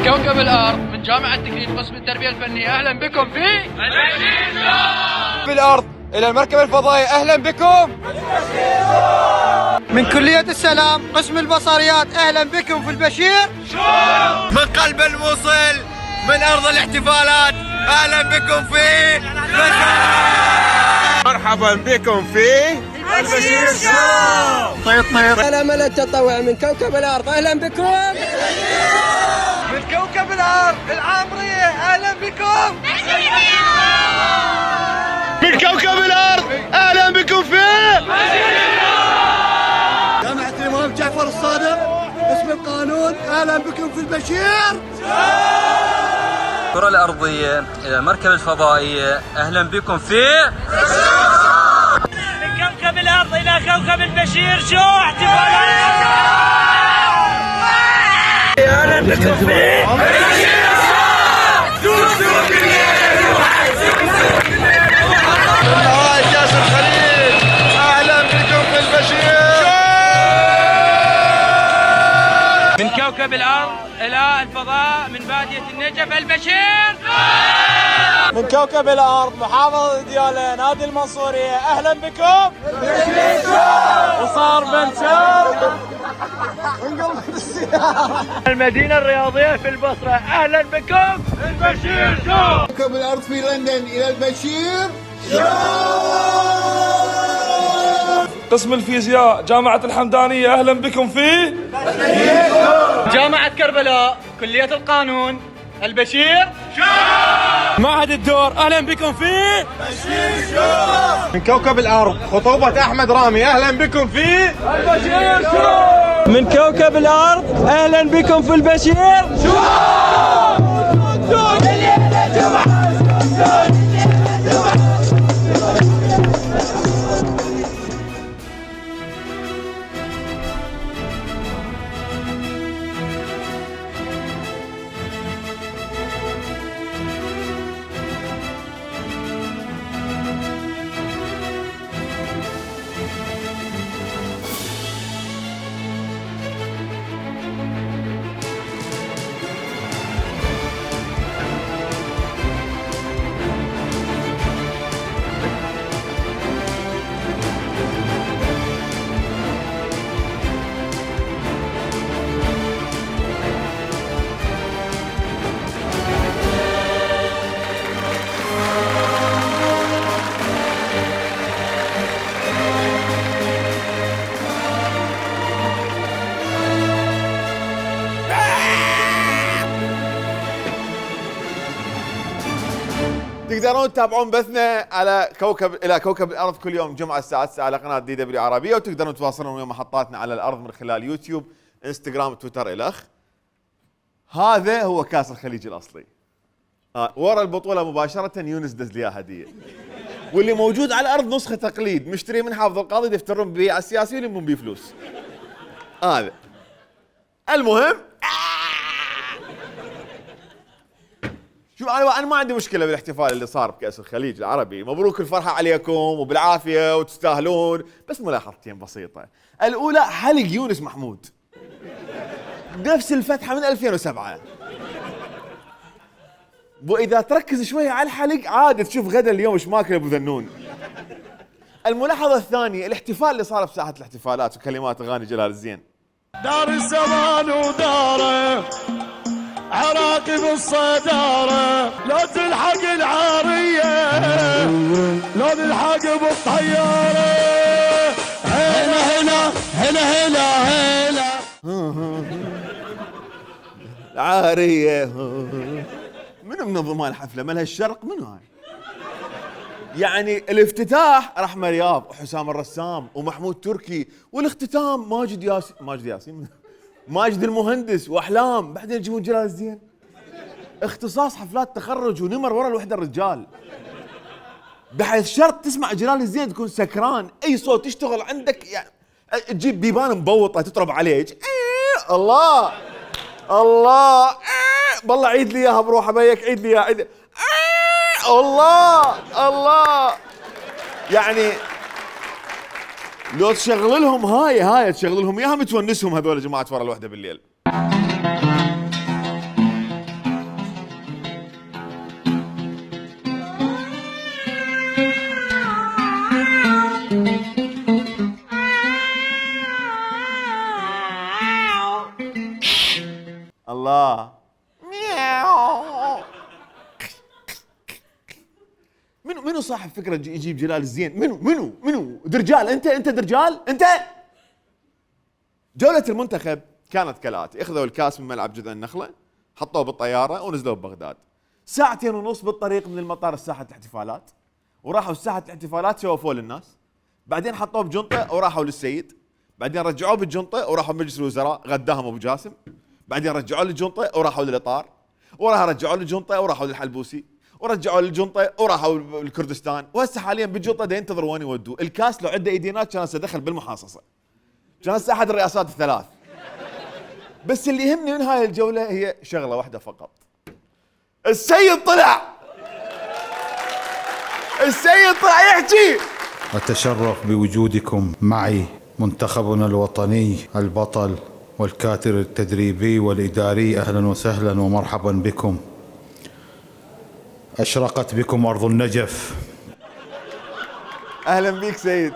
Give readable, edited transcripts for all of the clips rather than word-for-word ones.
كوكب الأرض من جامعة تكريت قسم التربية الفنية، أهلا بكم في الأرض إلى المركبة الفضائية، أهلا بكم. من كلية السلام قسم البصريات، أهلا بكم في البشير. من قلب الموصل من أرض الاحتفالات، أهلا بكم في مرحبا بكم في البشير شو. طيب الأمل التطوع من كوكب الأرض، أهلا بكم. من كوكب الأرض العامرية، أهلا بكم. من كوكب الأرض أهلا بكم في جامعة الإمام جعفر الصادق قسم القانون، أهلا بكم في البشير. الكرة الأرضية إلى المركبة الفضائية، أهلا بكم في من كوكب الأرض إلى كوكب البشير شو احتفالات. أهلا بكم في كأس الخليج، أهلا بكم في البشير. من كوكب الأرض إلى الفضاء من بادية النجف البشير. من كوكب الأرض محافظة ديالى نادي المنصورية، أهلا بكم. وصار بنشار المدينة الرياضية في البصرة، أهلا بكم البشير شو. كوكب الأرض في لندن إلى البشير. قسم الفيزياء جامعة الحمدانية، أهلا بكم في جامعة كربلاء كلية القانون، البشير معهد الدور، أهلا بكم في من كوكب الأرض خطوبة أحمد رامي، أهلا بكم في البشير شو. من كوكب الأرض، أهلا بكم في البشير تقدرون تتابعون بثنا على كوكب الأرض كل يوم جمعة الساعة 9 على قناة دي دبليو عربية، وتقدرون تواصلون ويا محطاتنا على الأرض من خلال يوتيوب، انستغرام، تويتر إلخ. هذا هو كاس الخليج الأصلي. ورا البطولة مباشرة يونس دز لي هدية، واللي موجود على الأرض نسخة تقليد مشتري من حافظ القاضي يفترون به على السياسي ويلمون به فلوس. هذا المهم. شوف انا ما عندي مشكله بالاحتفال اللي صار بكأس الخليج العربي، مبروك الفرحه عليكم وبالعافيه وتستاهلون، بس ملاحظتين بسيطه. الاولى حلق يونس محمود نفس الفتحه من 2007، واذا تركز شويه على الحلق عاد تشوف غدا اليوم ايش ماكل ابو ذنون. الملاحظه الثانيه الاحتفال اللي صار بساحه الاحتفالات وكلمات اغاني جلال الزين. دار الزمان وداره عراقب الصدارة، لو تلحق العارية لو تلحق بالطيارة. هلا هلا هلا هلا هلا العارية. منو منظم الحفلة؟ مالها الشرق؟ منو هاي؟ يعني الافتتاح رحمة رياض وحسام الرسام ومحمود تركي، والاختتام ماجد المهندس واحلام، بعدين يجيبون جلال الزين. اختصاص حفلات تخرج ونمر ورا الوحده الرجال، بحيث شرط تسمع جلال الزين تكون سكران، اي صوت يشتغل عندك يعني تجيب بيبان مبوطه تضرب عليه. الله الله بالله عيد لي اياها بروح ابيك، عيد لي اياها عيد. الله الله يعني لو تشغل لهم هاي تشغل لهم اياها متونسهم هذول جماعه ورا الوحده بالليل. الله. مياو. منو صاحب فكره يجيب جلال الزين؟ منو درجال؟ انت درجال انت. جولة المنتخب كانت كالاتي: اخذوا الكاس من ملعب جذع النخله، حطوه بالطياره ونزلوا ببغداد. 2.5 ساعة بالطريق من المطار لساحه الاحتفالات، وراحوا ساحه الاحتفالات شوفوه للناس، بعدين حطوه بجنطه وراحوا للسيد، بعدين رجعوه بالجنطه وراحوا مجلس الوزراء غداهم ابو جاسم، بعدين رجعوه للجنطه وراحوا للاطار، وراها رجعوه للجنطه وراحوا للحلبوسي، ورجعوا للجنطه وراحوا لكردستان، وهسه حاليا بالجنطه دا ينتظروا وين يودوه. الكاس لو عنده ايدينات كان سيدخل بالمحاصصه، كان هسه احد الرئاسات الثلاث. بس اللي يهمني من هاي الجوله هي شغله واحده فقط: السيد طلع يحكي. أتشرف بوجودكم معي منتخبنا الوطني البطل والكادر التدريبي والإداري. أهلا وسهلا ومرحبا بكم. أشرقت بكم أرض النجف. اهلا بيك سيد،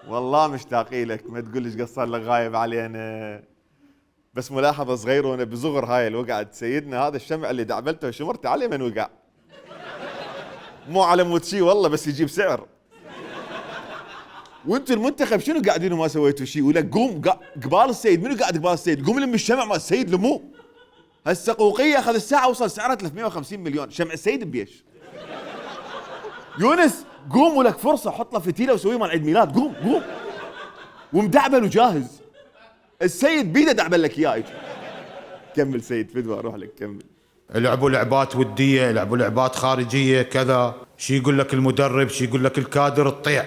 والله مشتاقين لك، ما تقول ليش قصر لك غايب علينا. بس ملاحظه صغيره، وانا بزغر هاي الوقعد، سيدنا هذا الشمع اللي دعبلته وشمرته عليه من وقع، مو على مود شي والله، بس يجيب سعر. وانتم المنتخب شنو قاعدين وما سويتوا شيء؟ ولا قوم قبال السيد. منو قاعد قبال السيد؟ قوم لم الشمع مال السيد لموه. هالسقوقيه اخذ الساعه وصل سعرها 350 مليون. شمع السيد بيش. يونس قوم ولك فرصه، حط له فتيله وسويه مال عيد ميلاد. قوم ومدعبل وجاهز. السيد بيده دعبل لك اياه. كمل سيد فدوى، اروح لك كمل. لعبوا لعبات وديه، لعبوا لعبات خارجيه كذا. شي يقول لك المدرب، شي يقول لك الكادر، تطيع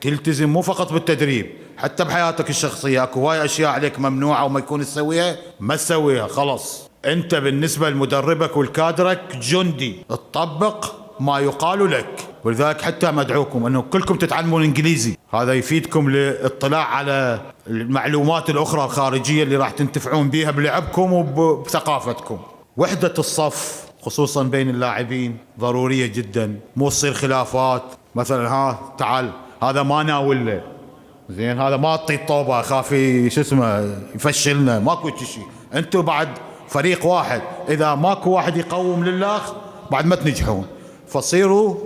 تلتزم مو فقط بالتدريب، حتى بحياتك الشخصيه. اكو هواي اشياء عليك ممنوعه وما يكون تسويها ما تسويها. خلص انت بالنسبه لمدربك والكادرك جندي، تطبق ما يقال لك. ولذلك حتى مدعوكم انه كلكم تتعلمون انجليزي، هذا يفيدكم للاطلاع على المعلومات الاخرى الخارجيه اللي راح تنتفعون بها بلعبكم وبثقافتكم. وحده الصف خصوصا بين اللاعبين ضروريه جدا، مو تصير خلافات. مثلا تعال هذا ما ناوله زين، هذا ما اعطي الطوبه، اخاف شو اسمه يفشلنا. ماكو شيء، انتم بعد فريق واحد، اذا ماكو واحد يقوم للاخ بعد ما تنجحون، فصيروا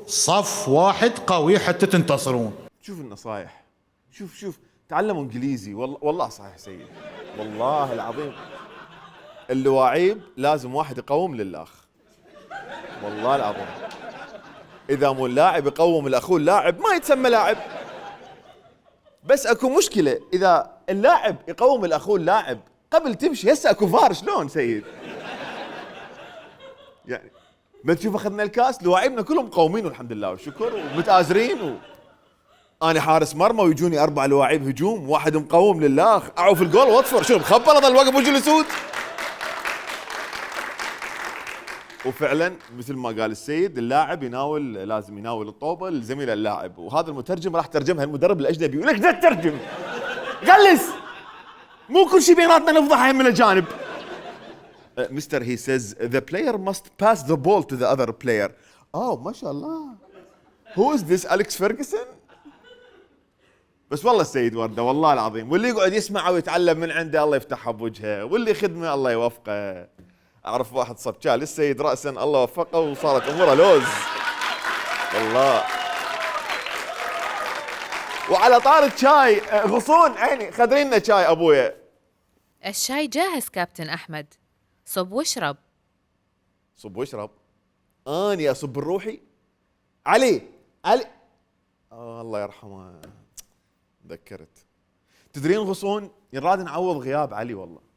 صف واحد قوي حتى تنتصرون. شوف النصايح، شوف تعلموا انجليزي. والله صحيح سيد، والله العظيم اللواعيب لازم واحد يقوم للاخ، والله العظيم. اذا مو اللاعب يقوم الاخوه اللاعب ما يتسمى لاعب. بس اكو مشكله، اذا اللاعب يقوم الاخوه اللاعب قبل تمشي. هسه اكو فار شلون سيد؟ يعني ما تشوف اخذنا الكاس لواعيبنا كلهم مقومين والحمد لله والشكر ومتآزرين انا حارس مرمى ويجوني 4 لواعيب هجوم، واحد مقوم لله، اعوف الجول واطفر. شنو مخبل اظل واقف وجه الاسود؟ وفعلا مثل ما قال السيد، اللاعب لازم يناول الطوبه لزميله اللاعب، وهذا المترجم راح ترجمها المدرب الاجنبي. ولك لا تترجم، غلس، مو كل شيء بيناتنا نفضح من الجانب. Mister, he says the player must pass the ball to the other player. ما شاء الله. Who is this, Alex Ferguson? بس والله السيد وردة والله العظيم، واللي يقعد يسمع ويتعلم من عنده الله يفتحها بوجهه، واللي خدمه الله يوفقه. أعرف واحد صبشال للسيد رأسا الله وفقه وصارت أموره لوز والله. وعلى طار الشاي، غصون عيني خذري لنا شاي أبويا. الشاي جاهز كابتن أحمد، صب واشرب. صب واشرب؟ أني أصب الروحي؟ علي الله يرحمه، ذكرت. تدرين غصون يراد نعوض غياب علي والله.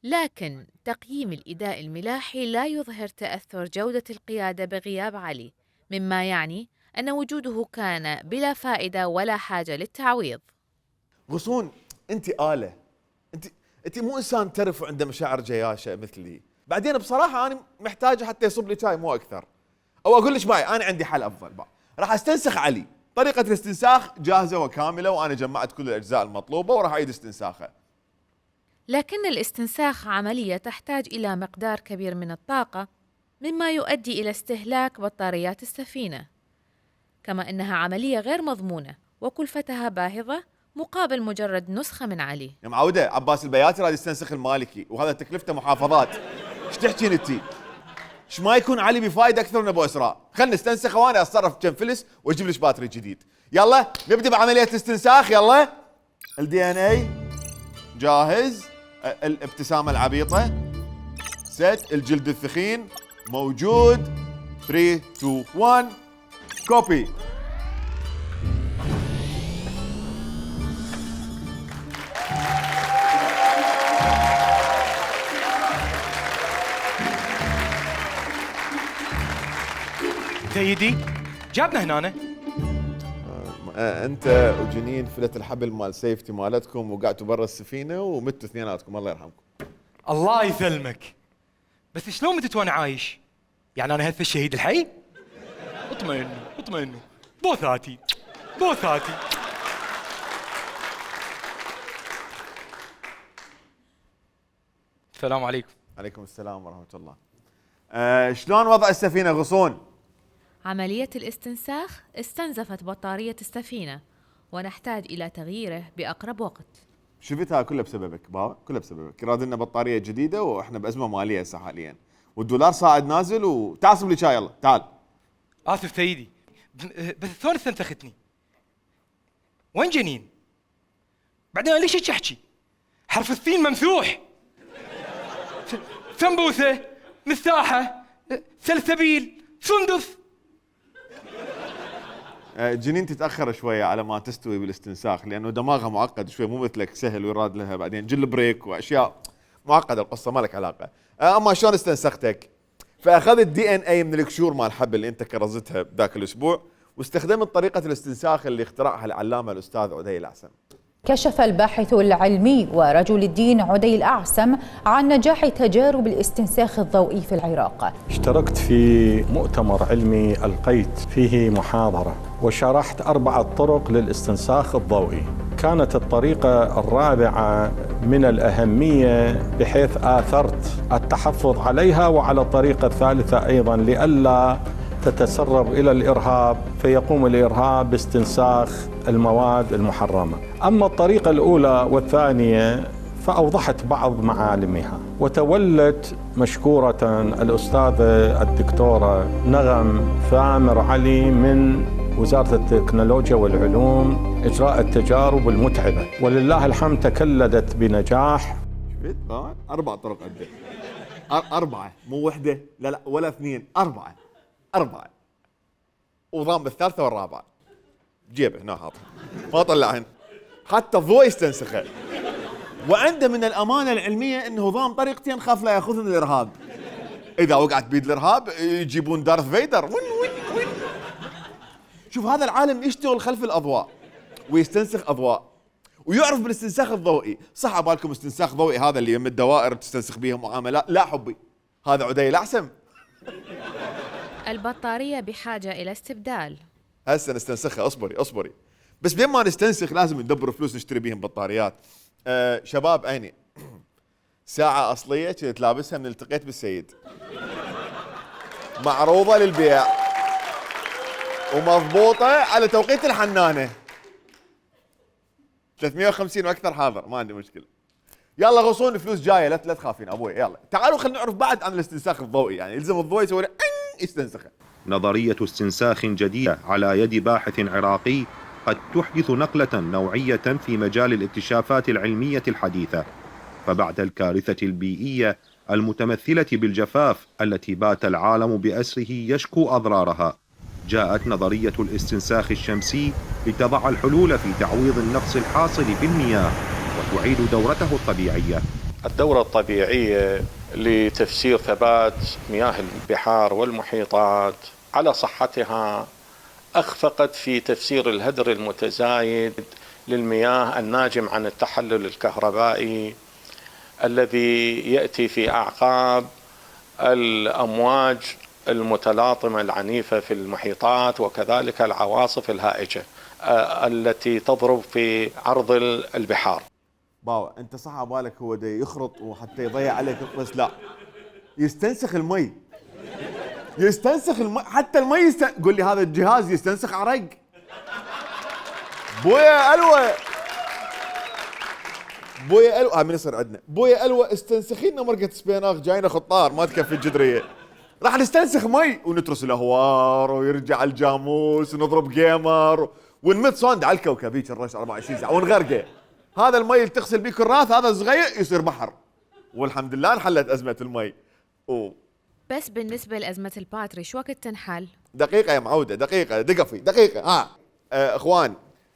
لكن تقييم الإداء الملاحي لا يظهر تأثر جودة القيادة بغياب علي، مما يعني أن وجوده كان بلا فائدة ولا حاجة للتعويض. غصون أنت آلة، أنت مو إنسان ترف وعنده مشاعر جياشة مثلي. بعدين بصراحة أنا محتاجة حتى يصب لي شاي مو أكثر. أو أقول لك باي، أنا عندي حل أفضل بقى. راح استنسخ علي. طريقة الاستنساخ جاهزة وكاملة، وأنا جمعت كل الأجزاء المطلوبة وراح أعيد استنساخه. لكن الاستنساخ عملية تحتاج إلى مقدار كبير من الطاقة، مما يؤدي إلى استهلاك بطاريات السفينة، كما أنها عملية غير مضمونة وكلفتها باهظة مقابل مجرد نسخة من علي. يا معودة عباس البياتي راد يستنسخ المالكي وهذا تكلفته محافظات. ايش تحكين انتي؟ ايش ما يكون علي بفايدة اكثر من ابو اسراء. خلنا نستنسخه وانا اتصرف كم فلس واجيب لك باتري جديد. يلا نبدا بعملية الاستنساخ. يلا الدي ان اي جاهز، الابتسامة العبيطة ست، الجلد الثخين موجود. 3 2 1 كوبي. سيدي جابنا هنا. انت وجنين فلت الحبل مال سيفتي مالتكم وقعتوا برا السفينه ومتوا اثنيناتكم الله يرحمكم. الله يسلمك. بس شلون متت وانا عايش؟ يعني انا هذا الشهيد الحي؟ اطمئنوا اطمئنوا. بوثاتي بوثاتي. السلام عليكم. عليكم السلام ورحمه الله. شلون وضع السفينه غصون؟ عملية الاستنساخ استنزفت بطارية السفينة ونحتاج إلى تغييره بأقرب وقت. شفتها كلها بسببك بابا، كلها بسببك. يراد لنا بطاريه جديده واحنا بازمه ماليه هسه حاليا والدولار صاعد نازل. وتعصب لي شاي يلا تعال. اسف سيدي بس شلون استنسختني؟ وين جنين؟ بعدين ليش هيك احكي؟ حرف السين ممسوح. سمبوسه، مساحه، سلسبيل، سندس. جنين تتاخر شويه على ما تستوي بالاستنساخ لانه دماغها معقد شوي، مو مثلك سهل ويراد لها بعدين جل بريك واشياء معقده القصه ما لك علاقه. اما شلون استنسختك؟ فاخذت دي ان اي من القشور مال الحبل اللي انت كرزتها ذاك الاسبوع واستخدمت طريقه الاستنساخ اللي اخترعها العلامه الاستاذ عدي الأعسم. كشف الباحث العلمي ورجل الدين عدي الأعسم عن نجاح تجارب الاستنساخ الضوئي في العراق. اشتركت في مؤتمر علمي ألقيت فيه محاضرة وشرحت 4 طرق للاستنساخ الضوئي. كانت الطريقة الرابعة من الأهمية بحيث آثرت التحفظ عليها، وعلى الطريقة الثالثة أيضا لئلا تتسرب إلى الإرهاب فيقوم الإرهاب باستنساخ المواد المحرمة. أما الطريقة الأولى والثانية فأوضحت بعض معالمها، وتولت مشكورة الأستاذة الدكتورة نغم ثامر علي من وزارة التكنولوجيا والعلوم إجراء التجارب المتعبة، ولله الحمد تكلدت بنجاح. شفت 4 طرق قد 4 مو وحدة لا ولا 2 4 وضام بالثالثة والرابعة جيبه هنا حاطه ما طلعهن حتى الضوء يستنسخه. وعنده من الأمانة العلمية انه ضام طريقتين خاف لا ياخذن الإرهاب. إذا وقعت بيد الإرهاب يجيبون دارث فيدر. وين شوف هذا العالم يشتغل خلف الأضواء ويستنسخ أضواء ويعرف بالاستنساخ الضوئي. صح عبالكم استنساخ ضوئي هذا اللي يم الدوائر تستنسخ بيها معاملات؟ لا حبي هذا عدي الأعسم. البطارية بحاجة إلى استبدال. هسه نستنسخها. اصبري بس بين ما نستنسخ لازم ندبر فلوس نشتري بيهم بطاريات. شباب عيني ساعة أصلية كنت لابسها من التقيت بالسيد معروضة للبيع ومضبوطة على توقيت الحنانة 350 واكثر حاضر ما عندي مشكلة. يلا غصون فلوس جاية لا تخافين ابوي. يلا تعالوا خلينا نعرف بعد عن الاستنساخ الضوئي. يعني يلزم الضوء يسوي يستنسخه. نظرية استنساخ جديدة على يد باحث عراقي قد تحدث نقلة نوعية في مجال الاكتشافات العلمية الحديثة. فبعد الكارثة البيئية المتمثلة بالجفاف التي بات العالم بأسره يشكو أضرارها، جاءت نظرية الاستنساخ الشمسي لتضع الحلول في تعويض النقص الحاصل في المياه وتعيد دورته الطبيعية. الدورة الطبيعية لتفسير ثبات مياه البحار والمحيطات على صحتها أخفقت في تفسير الهدر المتزايد للمياه الناجم عن التحلل الكهربائي الذي يأتي في أعقاب الأمواج المتلاطمة العنيفة في المحيطات، وكذلك العواصف الهائجة التي تضرب في عرض البحار. باو انت صح عبالك هو دي يخرط وحتى يضيع عليك، بس لا يستنسخ المي. حتى المي قول لي هذا الجهاز يستنسخ عرق. بويا الوه بويا الو من يصير عندنا بويا الو استنسخي لنا مرقه سبيناغ جاينا خطار ما تكفي الجدريه. راح نستنسخ مي ونترس الاهوار ويرجع الجاموس ونضرب جيمر ونمت صند على الكوكب هيك الرش 24 ساعه ونغرقه. هذا المي اللي تغسل بيه كراث هذا صغير يصير بحر. والحمد لله انحلت ازمه المي. بس بالنسبة لأزمة الباتري شو وقت تنحل؟ دقيقه يا معوده دقيقه دقفي دقيقه. اخوان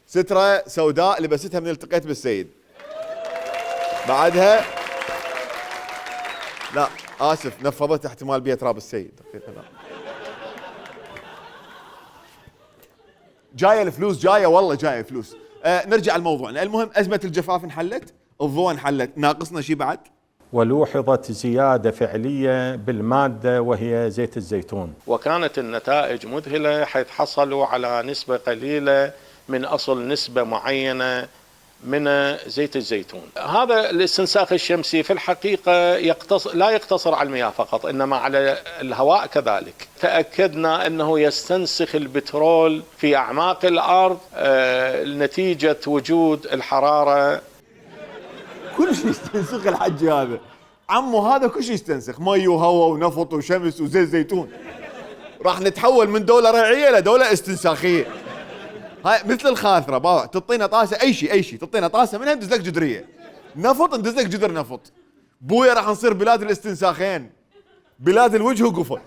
ستره سوداء لبستها من التقيت بالسيد. بعدها لا اسف نفضت احتمال بيها تراب السيد. دقيقه لا جايه الفلوس جايه والله جايه فلوس. نرجع لموضوعنا. المهم ازمه الجفاف انحلت، الضوء انحلت، ناقصنا شيء بعد؟ ولوحظت زيادة فعلية بالمادة وهي زيت الزيتون. وكانت النتائج مذهلة حيث حصلوا على نسبة قليلة من أصل نسبة معينة من زيت الزيتون. هذا الاستنساخ الشمسي في الحقيقة لا يقتصر على المياه فقط، إنما على الهواء كذلك. تأكدنا أنه يستنسخ البترول في أعماق الأرض نتيجة وجود الحرارة. كل شيء يستنسخ الحج هذا عمو، هذا كل شيء يستنسخ، مي وهواء ونفط وشمس وزيت زيتون. راح نتحول من دولة ريعية لدولة استنساخية. هاي مثل الخاثرة باوع، تعطينا طاسة اي شيء تعطينا طاسة منها ندز لك جدرية نفط، ندز لك جدر نفط. بويا راح نصير بلاد الاستنساخين، بلاد الوجه وقفل.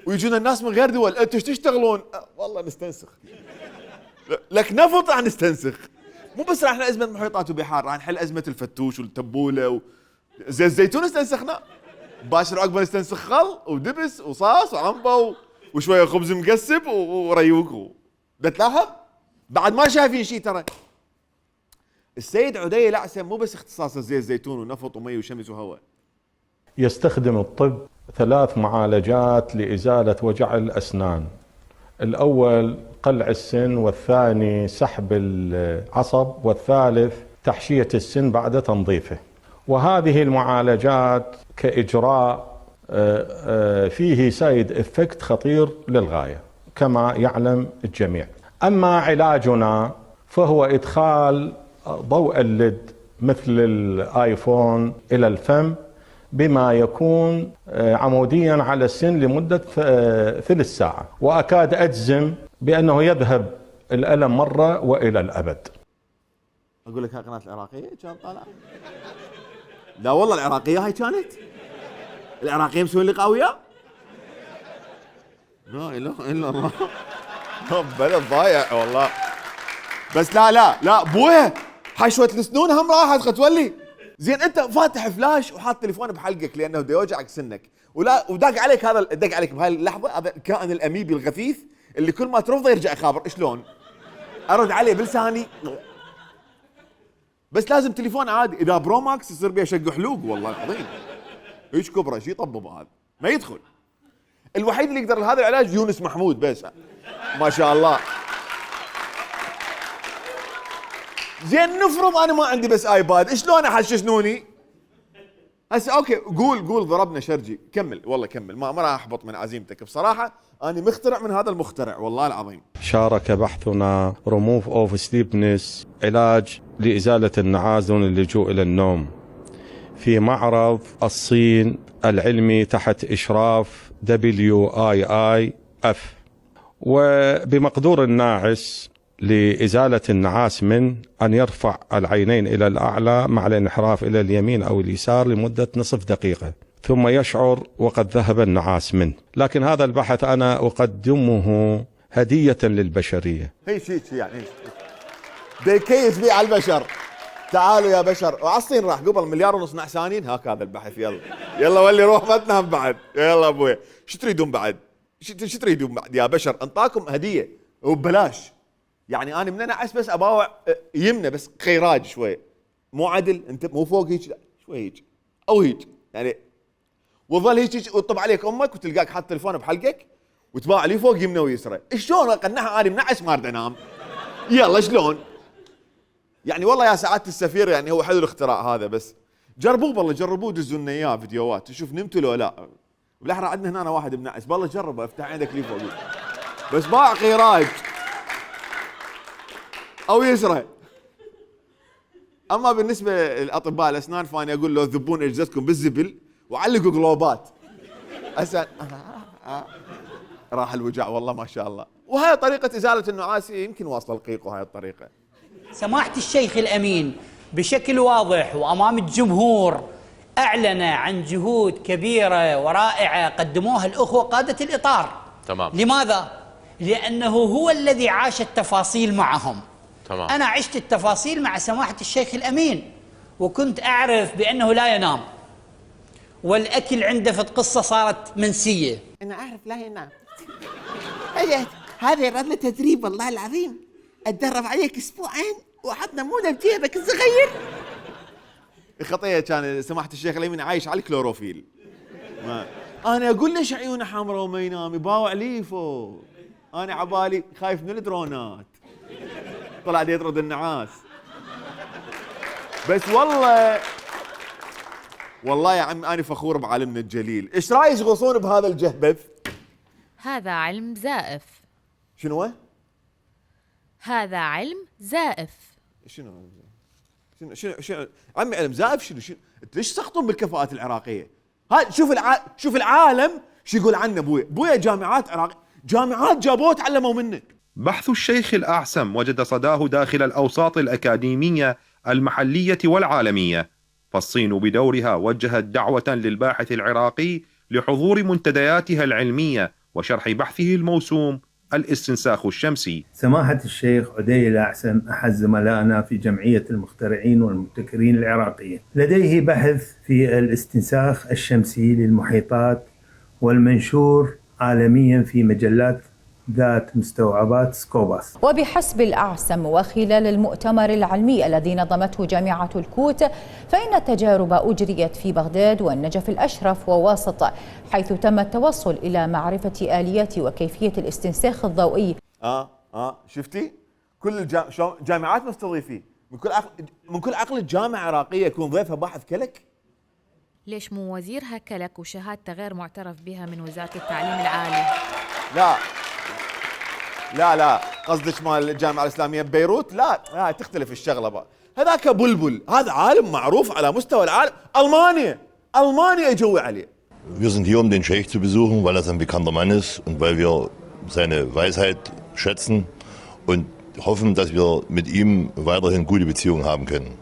ويجونا الناس من غير دول، انتوا ايش تشتغلون؟ والله نستنسخ لك نفط راح نستنسخ. مو بس راح نحل ازمه محيطات وبحار، راح نحل ازمه الفتوش والتبوله زيت الزيتون استنسخنا. باشر عقبه استنسخ خل ودبس وصاص وعنبه وشويه خبز مقسب وريوق. بتلاحظ بعد ما شايفين شيء ترى. السيد عدي الأعسم مو بس اختصاصه زيت زيتون ونفط ومي وشمس وهواء. يستخدم الطب 3 معالجات لإزالة وجع الأسنان. الأول قلع السن، والثاني سحب العصب، والثالث تحشية السن بعد تنظيفه. وهذه المعالجات كإجراء فيه سايد افكت خطير للغاية كما يعلم الجميع. أما علاجنا فهو إدخال ضوء الليد مثل الآيفون إلى الفم بما يكون عموديا على السن لمدة 3 ساعة، وأكاد أجزم بأنه يذهب الألم مرة وإلى الأبد. أقول لك هاي قناة العراقية كان طالع؟ لا والله العراقية هاي كانت؟ العراقية مسوين لقاء وياه؟ لا إله إلا الله. بلد ضايع والله. بس لا بويه هاي شوية السنون هم راحت تولي. زين انت فاتح فلاش وحاط تليفون بحلقك لانه بده يوجعك سنك، وداق عليك هذا دق عليك بهاي اللحظه هذا الكائن الاميبي الغثيث اللي كل ما ترفضه يرجع يخابر. شلون؟ ارد عليه بلساني. بس لازم تليفون عادي، اذا برو ماكس يصير بيه شق حلوق والله العظيم. هيك كبره شي طبب هذا ما يدخل. الوحيد اللي يقدر هذا العلاج يونس محمود بس ما شاء الله. زين نفرض انا ما عندي بس ايباد، شلون احششنوني؟ هسه اوكي قول ضربنا شرجي، كمل والله كمل، ما راح احبط من عزيمتك بصراحه، انا مخترع من هذا المخترع والله العظيم. شارك بحثنا Remove of Sleepiness، علاج لإزالة النعاس دون اللجوء إلى النوم، في معرض الصين العلمي تحت إشراف WIIF، وبمقدور الناعس لإزالة النعاس من أن يرفع العينين إلى الأعلى مع الانحراف إلى اليمين أو اليسار لمدة نصف دقيقة، ثم يشعر وقد ذهب النعاس منه. لكن هذا البحث أنا أقدمه هدية للبشرية. هيك يعني بيكيس بيه على البشر. تعالوا يا بشر، وعلى الصين راح قبل 1.5 مليار نعسانين. هاك هذا البحث. يلا ولي روح ما تنام بعد. يلا ابويا شو تريدون بعد؟ شو تريدون بعد يا بشر؟ انطاكم هدية وببلاش. يعني انا من انعس بس اباوع يمنى بس خيراج شوي، مو عدل انت مو فوق هيك، لا شوي هيك او هيك يعني، وظل هيك وطب عليك امك وتلقاك حاط تليفون بحلقك وتباع لي فوق يمنى ويسرى. شلون اقنعها انا منعس ما اريد انام؟ يلا شلون؟ يعني والله يا سعاده السفير يعني هو حلو الاختراع هذا، بس جربوه بالله جربوه، دزوا لنا اياه فيديوهات تشوف نمتوا لو لا. بالاحرى عندنا هنا واحد منعس بالله جربه، افتح عينك لي فوق بس باع خيراج او يسرى. اما بالنسبه للاطباء الاسنان فانا اقول له ذبون اجهزتكم بالزبل وعلقوا جلوبات. اسال راح الوجع والله ما شاء الله. وهي طريقه ازاله النعاس يمكن واصله القيق وهي الطريقه. سماحة الشيخ الأمين بشكل واضح وأمام الجمهور أعلن عن جهود كبيرة ورائعة قدموها الأخوة قادة الإطار. تمام. لماذا؟ لأنه هو الذي عاش التفاصيل معهم. تمام. أنا عشت التفاصيل مع سماحة الشيخ الأمين وكنت أعرف بأنه لا ينام والأكل عنده في القصة صارت منسية. أنا أعرف لا ينام. هذا يرد تدريب والله العظيم. اتدرب عليك اسبوعين وحط نموذج بجيبك الصغير. خطيه كان سماحه الشيخ اليمين عايش على الكلوروفيل. ما انا اقول ليش عيونه حمراء وما ينام يباوع ليفو. انا عبالي خايف من الدرونات. طلع دي يطرد النعاس. بس والله يا عم انا فخور بعالمنا الجليل. ايش رايك يغوصون بهذا الجهبذ؟ هذا علم زائف. شنو هو؟ هذا علم زائف. شنو عمي علم زائف شنو انت ليش تسقطون بالكفاءات العراقيه؟ هاي شوف العالم شو يقول عنه ابويا جامعات عراقيه، جامعات جابوه تعلموا منه. بحث الشيخ الأعسم وجد صداه داخل الأوساط الأكاديمية المحلية والعالمية، فالصين بدورها وجهت دعوة للباحث العراقي لحضور منتدياتها العلمية وشرح بحثه الموسوم الاستنساخ الشمسي. سماحة الشيخ عدي الأعسم أحد زملائنا في جمعية المخترعين والمبتكرين العراقية، لديه بحث في الاستنساخ الشمسي للمحيطات والمنشور عالميا في مجلات ذات مستوعبات سكوباس. وبحسب الأعسم وخلال المؤتمر العلمي الذي نظمته جامعة الكوت، فإن التجارب أجريت في بغداد والنجف الأشرف وواسط، حيث تم التوصل إلى معرفة آليات وكيفية الاستنساخ الضوئي. شفتي؟ كل جامعات مستضيفين من كل عقل جامعة عراقية يكون ضيفها باحث كلك. ليش مو وزيرها كلك وشهادته غير معترف بها من وزارة التعليم العالي؟ لا قصدك مال الجامعة الإسلامية ببيروت؟ لا تختلف الشغلة بقى. هذاك بلبل، هذا عالم معروف على مستوى العالم. ألمانيا يجوي عليه. Wir sind hier, um den Scheich zu besuchen, weil er ein bekannter Mann ist und weil wir seine Weisheit schätzen und hoffen, dass wir mit ihm weiterhin gute Beziehungen haben können.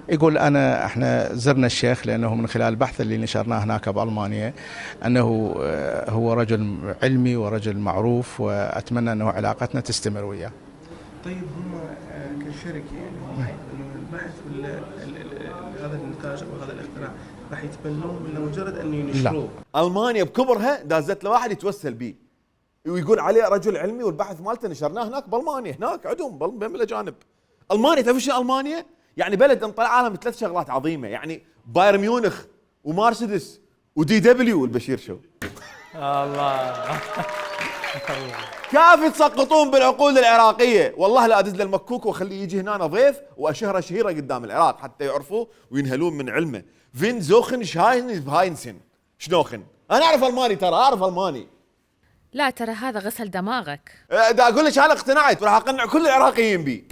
يقول احنا زرنا الشيخ لانه من خلال البحث اللي نشرناه هناك بالمانيا انه هو رجل علمي ورجل معروف، واتمنى انه علاقتنا تستمر وياه. طيب هم كشركه يعني البحث هذا الانتاج او هذا الاختراع راح يتبنوه ولا مجرد انه ينشروه؟ المانيا بكبرها دازت له واحد يتوسل به ويقول عليه رجل علمي، والبحث مالته نشرناه هناك بالمانيا، هناك عندهم بين الاجانب. المانيا تعرف شنو المانيا؟ يعني بلد انطلع عالم ثلاث شغلات عظيمه، يعني بايرن ميونخ ومارسيدس ودي دبليو والبشير شو. الله كيف تسقطون بالعقول العراقيه؟ والله لا ادز له المكوك واخليه يجي هنا ضيف واشهره شهيره قدام العراق حتى يعرفوه وينهلون من علمه. فين زوخن شاين هاينسن شنوخن. انا اعرف الماني، ترى اعرف الماني. لا ترى هذا غسل دماغك. دا اقول لك انا اقتنعت وراح اقنع كل العراقيين بي.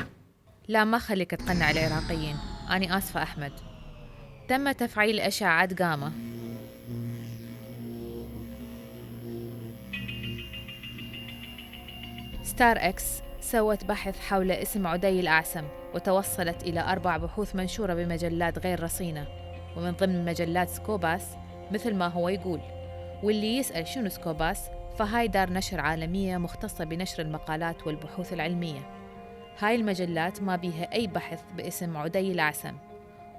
لا ما خليك تقنع العراقيين. أنا آسفة أحمد. تم تفعيل أشعة جاما. ستار إكس سوت بحث حول اسم عدي الأعسم وتوصلت إلى 4 بحوث منشورة بمجلات غير رصينة، ومن ضمن مجلات سكوباس مثل ما هو يقول. واللي يسأل شنو سكوباس، فهاي دار نشر عالمية مختصة بنشر المقالات والبحوث العلمية. هاي المجلات ما بيها أي بحث باسم عدي الأعسم،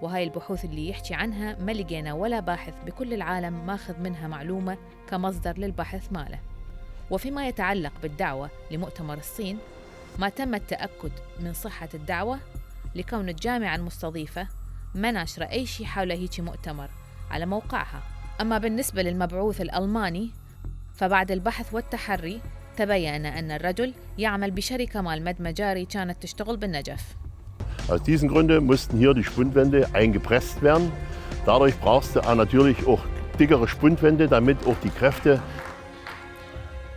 وهاي البحوث اللي يحكي عنها ما لقينا ولا باحث بكل العالم ماخذ منها معلومة كمصدر للبحث ماله. وفيما يتعلق بالدعوة لمؤتمر الصين، ما تم التأكد من صحة الدعوة لكون الجامعة المستضيفة ما ناشرة أي شيء حول هيك مؤتمر على موقعها. أما بالنسبة للمبعوث الألماني، فبعد البحث والتحري تبين أن الرجل يعمل بشركة مال مدمجاري كانت تشتغل بالنجف. Aus diesen Gründen mussten hier die Spundwände eingepresst werden. Dadurch brauchst du natürlich auch dickere Spundwände, damit auch die Kräfte.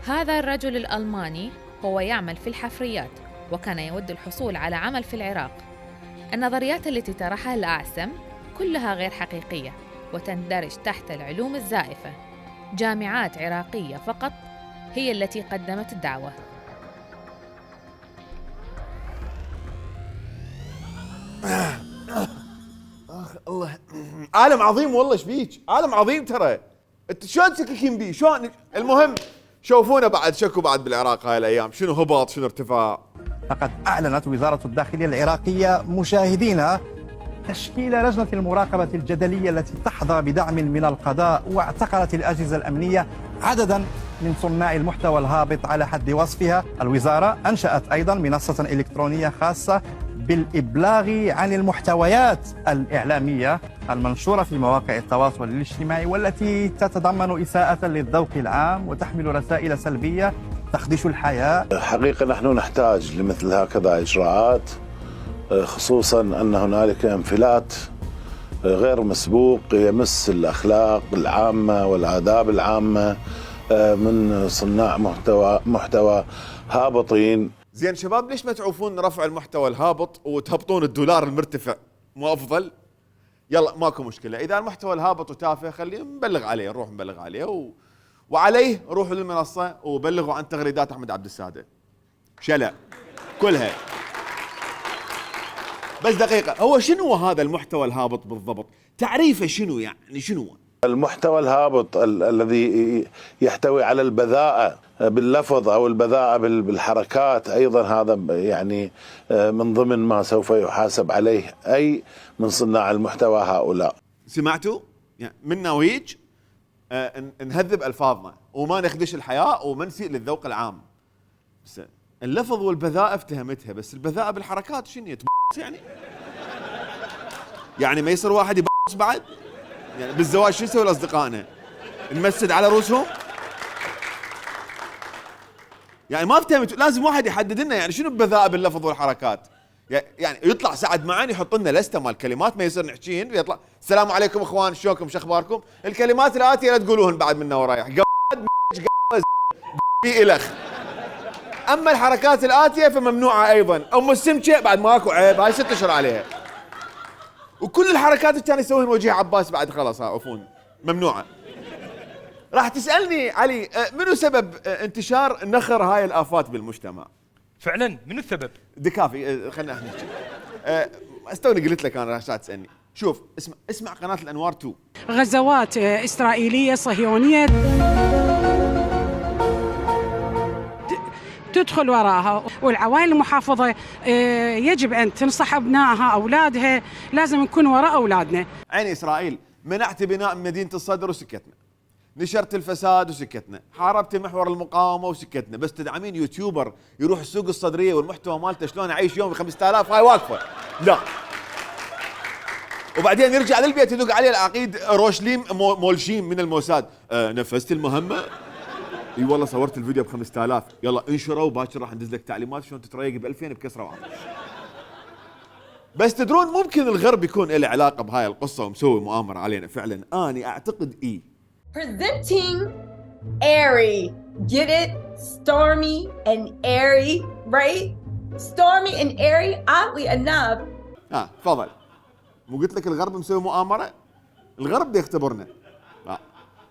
هذا الرجل الألماني هو يعمل في الحفريات، وكان يود الحصول على عمل في العراق. النظريات التي طرحها الأعسم كلها غير حقيقية وتندرج تحت العلوم الزائفة. جامعات عراقية فقط هي التي قدمت الدعوة. الله، عالم عظيم والله. ايش بيك؟ عالم عظيم ترى. انت شلون تسككين بيه؟ شلون؟ المهم شوفونا بعد شكو بعد بالعراق هاي الايام، شنو هباط شنو ارتفاع. لقد أعلنت وزارة الداخلية العراقية مشاهدينا تشكيل لجنة المراقبة الجدلية التي تحظى بدعم من القضاء، واعتقلت الأجهزة الأمنية عددا من صناع المحتوى الهابط على حد وصفها. الوزارة أنشأت أيضا منصة إلكترونية خاصة بالإبلاغ عن المحتويات الإعلامية المنشورة في مواقع التواصل الاجتماعي، والتي تتضمن إساءة للذوق العام وتحمل رسائل سلبية تخدش الحياة. حقيقة نحن نحتاج لمثل هكذا إجراءات، خصوصا أن هنالك انفلات غير مسبوق يمس الأخلاق العامة والآداب العامة من صناع محتوى هابطين. زين شباب، ليش ما تعوفون رفع المحتوى الهابط وتهبطون الدولار المرتفع؟ مو أفضل؟ يلا ماكو مشكلة، إذا المحتوى الهابط وتافه خليه نبلغ عليه، نروح نبلغ عليه وعليه روحوا للمنصة وبلغوا عن تغريدات أحمد عبد السادة شلع كلها. بس دقيقة، هو شنو هذا المحتوى الهابط بالضبط؟ تعريفه شنو يعني؟ شنو المحتوى الهابط؟ الذي يحتوي على البذاءة باللفظ أو البذاءة بالحركات، أيضا هذا يعني من ضمن ما سوف يحاسب عليه أي من صناع المحتوى هؤلاء. سمعتوا؟ يعني منا ويج نهذب ألفاظنا وما نخدش الحياة وما نسيء للذوق العام. بس اللفظ والبذاءة افتهمتها، بس البذاءة بالحركات شنو يعني ما يصير واحد يبص بعد؟ يعني بالزواج شو يسوي لأصدقائنا؟ نمسد على رؤوسهم؟ يعني ما افتهمت، لازم واحد يحدد لنا يعني شنو البذاءة باللفظ والحركات. يعني يطلع سعد معاني يحط لنا لسته مال كلمات، ما يصير نحكيهن يطلع السلام عليكم اخوان شلونكم شو اخباركم؟ الكلمات الآتية لا تقولوهن بعد منا ورايح، الخ. اما الحركات الآتية فممنوعة ايضا. ام السمكة بعد ماكو عيب، هاي 6 اشهر عليها. وكل الحركات اللي كان يسويهن وجيه عباس بعد خلاص عفون ممنوعة. راح تسألني علي منو سبب انتشار نخر هاي الآفات بالمجتمع؟ فعلا منو السبب؟ دكافي خلينا نحكي. استوني قلت لك انا راح تسألني. شوف اسمع قناة الأنوار 2. غزوات إسرائيلية صهيونية تدخل وراها، والعوائل المحافظة يجب أن تنصح أبنائها أولادها، لازم نكون وراء أولادنا. عين إسرائيل منعت بناء مدينة الصدر وسكتنا، نشرت الفساد وسكتنا، حاربت محور المقاومة وسكتنا، بس تدعمين يوتيوبر يروح السوق الصدرية والمحتوى مالته شلون أعيش يوم ب 5000 هاي واقفة؟ لا. وبعدين يرجع للبيت يدق عليه العقيد روشليم مولشيم من الموساد، نفذت المهمة؟ اي والله صورت الفيديو ب 5000، يلا انشره وباكر راح ندز لك تعليمات شلون تتريق ب 2000 بكسره واحده. بس تدرون ممكن الغرب يكون له علاقه بهاي القصه ومسوي مؤامره علينا فعلا؟ اني اعتقد Presenting airy, get it? Stormy and airy, right? Stormy and airy, oddly enough. تفضل. مو قلت لك الغرب مسوي مؤامره؟ الغرب بده يختبرنا.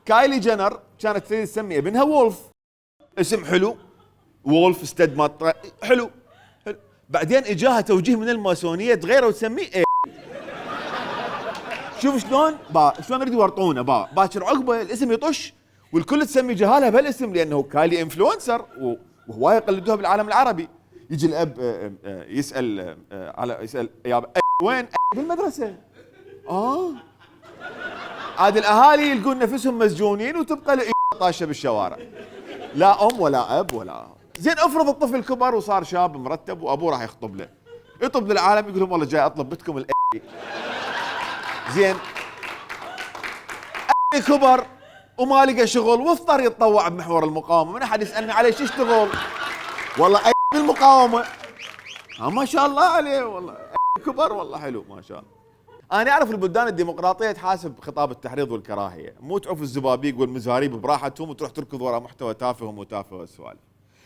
كايلي جينر كانت تريد تسمي ابنها وولف، اسم حلو، وولف استد مطر حلو. بعدين اجاها توجيه من الماسونيه تغيره وتسميه شوف شلون شلون يريد يورطونه باكر عقبه الاسم يطش والكل تسمي جهالها بهالاسم، لانه كايلي انفلونسر وهوايه يقلدوها بالعالم العربي. يجي الاب يسال يسال يا وين بالمدرسه؟ عاد الاهالي يلقون نفسهم مسجونين وتبقى طاشه بالشوارع، لا ام ولا اب ولا. زين افرض الطفل كبر وصار شاب مرتب وابوه راح يخطب له، يطب للعالم يقول لهم والله جاي اطلب بنتكم زين كبر وما لقى شغل واضطر يتطوع بمحور المقاومه، من احد يسالني عليه شو اشتغل؟ والله بالمقاومه. ما شاء الله عليه والله كبر والله حلو ما شاء الله. أنا أعرف البلدان الديمقراطية تحاسب خطاب التحريض والكراهية، مو تعوف الزبابيق والمزاريب براحتهم وتروح تركض وراء محتوى تافه ومتافه والسوالف.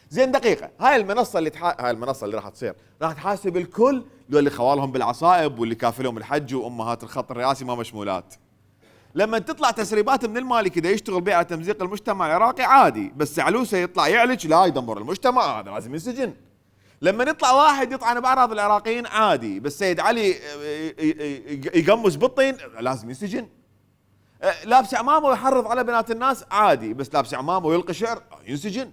زين دقيقه، هاي المنصه اللي راح تصير راح تحاسب الكل، لو اللي خوالهم بالعصائب واللي كافلهم الحج وامهات الخط الرئاسي ما مشمولات. لما تطلع تسريبات من المالي كذا يشتغل بها على تمزيق المجتمع العراقي عادي، بس علوسه يطلع يعلج لا يدمر المجتمع هذا لازم ينسجن. لما يطلع واحد يطعن باعراض العراقيين عادي، بس سيد علي يقمص بالطين لازم ينسجن. لابس عمامه ويحرض على بنات الناس عادي، بس لابس عمامه ويلقي شعر ينسجن.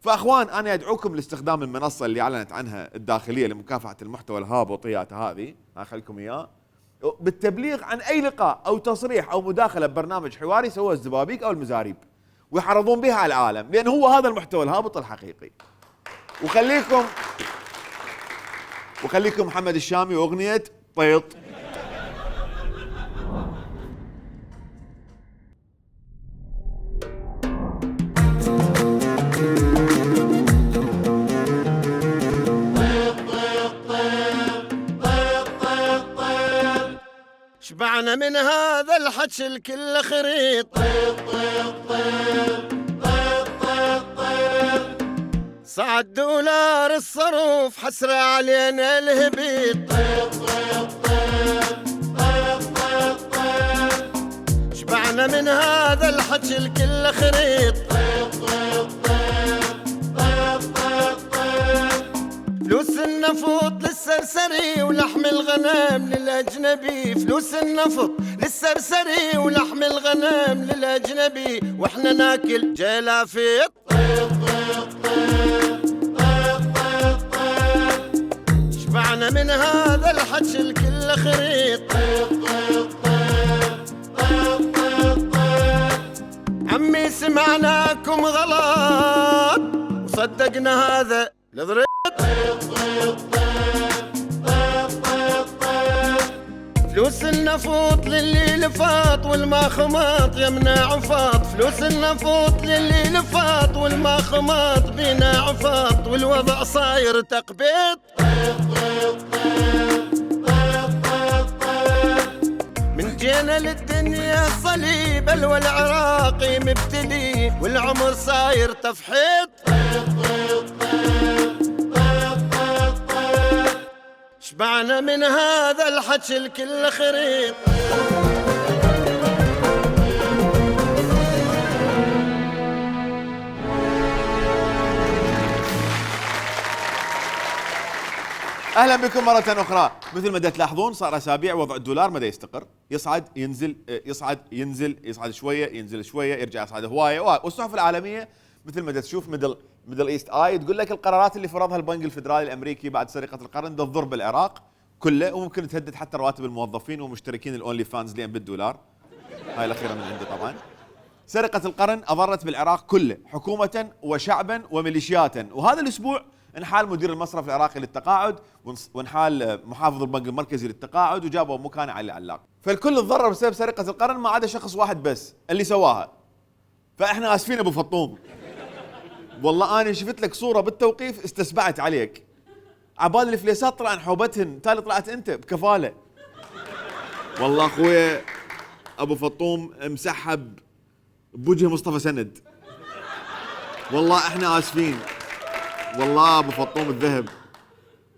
فاخوان انا ادعوكم لاستخدام المنصه اللي اعلنت عنها الداخليه لمكافحه المحتوى الهابطيات هذه، اخليكم اياه بالتبليغ عن اي لقاء او تصريح او مداخله ببرنامج حواري سوى الزبابيك او المزاريب، ويحرضون بها على العالم، لان هو هذا المحتوى الهابط الحقيقي. وخليكم محمد الشامي واغنيه طيط. شبعنا من هذا الحكي الكل خريط، صعد دولار الصروف حسرة علينا الهبيط. شبعنا من هذا الحكي الكل خريط، فلوس النفط للسرسري ولحم الغنم للأجنبي، فلوس النفط للسرسري ولحم الغنم للأجنبي، واحنا ناكل جلافيط. شبعنا من هذا الحكي الكل خريط، عمي سمعناكم غلط وصدقنا هذا لضريط. فلوس النفط للي لفاط والما خماط يمنا عفاط، فلوس النفط للي لفاط والما خماط بينا عفاط، والوضع صاير تقبيط. من جينا للدنيا صليب والعراقي مبتلي، والعمر صاير تفحيط. شبعنا من هذا الحكي الكل خريط. اهلا بكم مرة اخرى. مثل ما تلاحظون صار اسابيع وضع الدولار مدى يستقر، يصعد ينزل، يصعد ينزل، يصعد شوية ينزل شوية، يرجع يصعد هواية. والصحف العالمية مثل ما تشوف ميدل ايست اي تقول لك القرارات اللي فرضها البنك الفدرالي الامريكي بعد سرقة القرن تضر بالعراق كله، وممكن تهدد حتى رواتب الموظفين ومشتركين الاونلي فانز اللي بالدولار. هاي الاخيرة من عندي طبعا. سرقة القرن اضرت بالعراق كله حكومة وشعبا وميليشياتا، وهذا الاسبوع انحال مدير المصرف العراقي للتقاعد، وانحال محافظ البنك المركزي للتقاعد، وجابوا مكانه علي علاق. فالكل تضرر بسبب سرقة القرن ما عدا شخص واحد بس اللي سواها. فاحنا اسفين ابو فطوم، والله انا شفت لك صورة بالتوقيف استسبعت عليك. عبال الفليسات طلعن حوبتهن، تالي طلعت انت بكفالة. والله اخويا ابو فطوم مسحب بوجه مصطفى سند. والله احنا اسفين، والله ابو فطوم الذهب.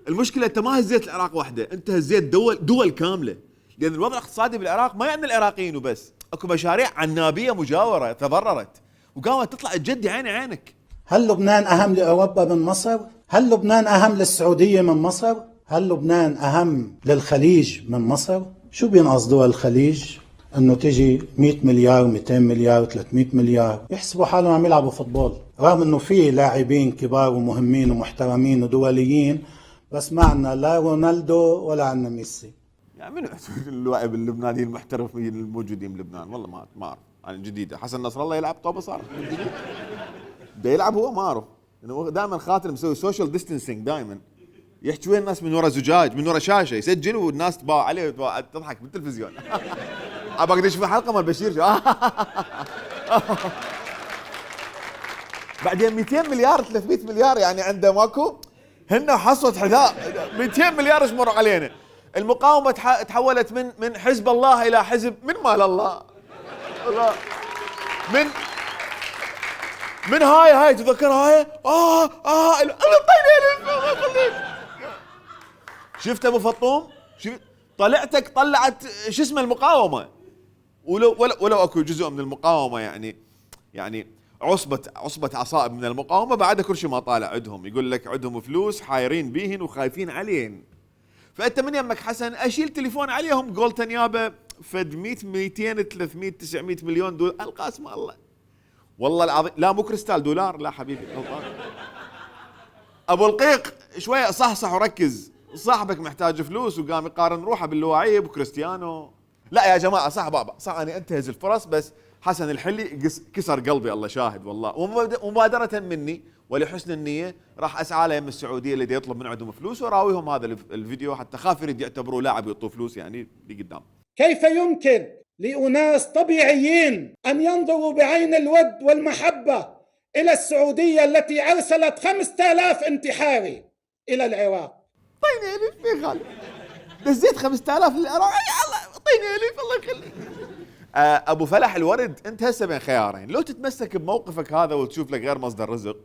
المشكله انت ما هزيت العراق وحده، انت هزيت دول كامله، لان الوضع الاقتصادي بالعراق ما يعني العراقيين وبس، اكو مشاريع عنابيه مجاوره تضررت وقامت تطلع تجدي عيني عينك. هل لبنان اهم لاوروبا من مصر؟ هل لبنان اهم للسعوديه من مصر؟ هل لبنان اهم للخليج من مصر؟ شو بينقص دول الخليج انه تجي 100 مليار 200 مليار 300 مليار يحسبوا حالهم عم يلعبوا فوتبول، رغم انه في لاعبين كبار ومهمين ومحترمين ودوليين، بس ما عندنا لا رونالدو ولا عندنا ميسي. يعني من اللاعب اللبنانيين المحترفين الموجودين بلبنان؟ والله ما اعرف. انا جديده حسن نصر الله يلعب طوبه صار جديد بده يلعب هو ما اعرف، انه دائما خاطر مسوي سوشيال ديستانسينج، دائما يحكي وين الناس من ورا زجاج من ورا شاشه يسجل والناس تباع عليه تضحك بالتلفزيون. ابغى اشوف حلقه مال بشير. بعدين 200 مليار 300 مليار يعني عنده ماكو، هن حصوة حذاء 200 مليار يشمروا علينا. المقاومه تحولت من حزب الله الى حزب من مال الله. من هاي تذكر هاي شفت ابو فطوم؟ شفت طلعت شو اسمه المقاومه، ولو اكو جزء من المقاومه يعني عصبه عصائب من المقاومه، بعد كل شيء ما طالع عندهم، يقول لك عندهم فلوس حايرين بيهن وخايفين عليهن. فانت من يمك حسن اشيل تليفون عليهم قولت نيابه فد 100 200 300 900 مليون دولار القاسم الله والله العظيم. لا مو كريستال دولار، لا حبيبي غلطان. ابو القيق شويه صحصح وركز، صاحبك محتاج فلوس وقام يقارن روحه باللواعيب وكريستيانو. لا يا جماعه صح بابا صح، انا انتهز الفرص، بس حسن الحلي كسر قلبي الله شاهد والله. ومبادره مني ولحسن النيه راح اسعى لهم السعوديه اللي يطلب من عندهم فلوس وراويهم هذا الفيديو حتى خاف يريد يعتبروه لاعب يعطوه فلوس يعني لقدام. كيف يمكن لأناس طبيعيين أن ينظروا بعين الود والمحبة إلى السعودية التي أرسلت 5000 انتحاري إلى العراق؟ طيني ألف في غالي دزيت 5000 للعراق، طيني ألف الله يخليك. أبو فلح الورد، أنت هسه بين خيارين، لو تتمسك بموقفك هذا وتشوف لك غير مصدر رزق،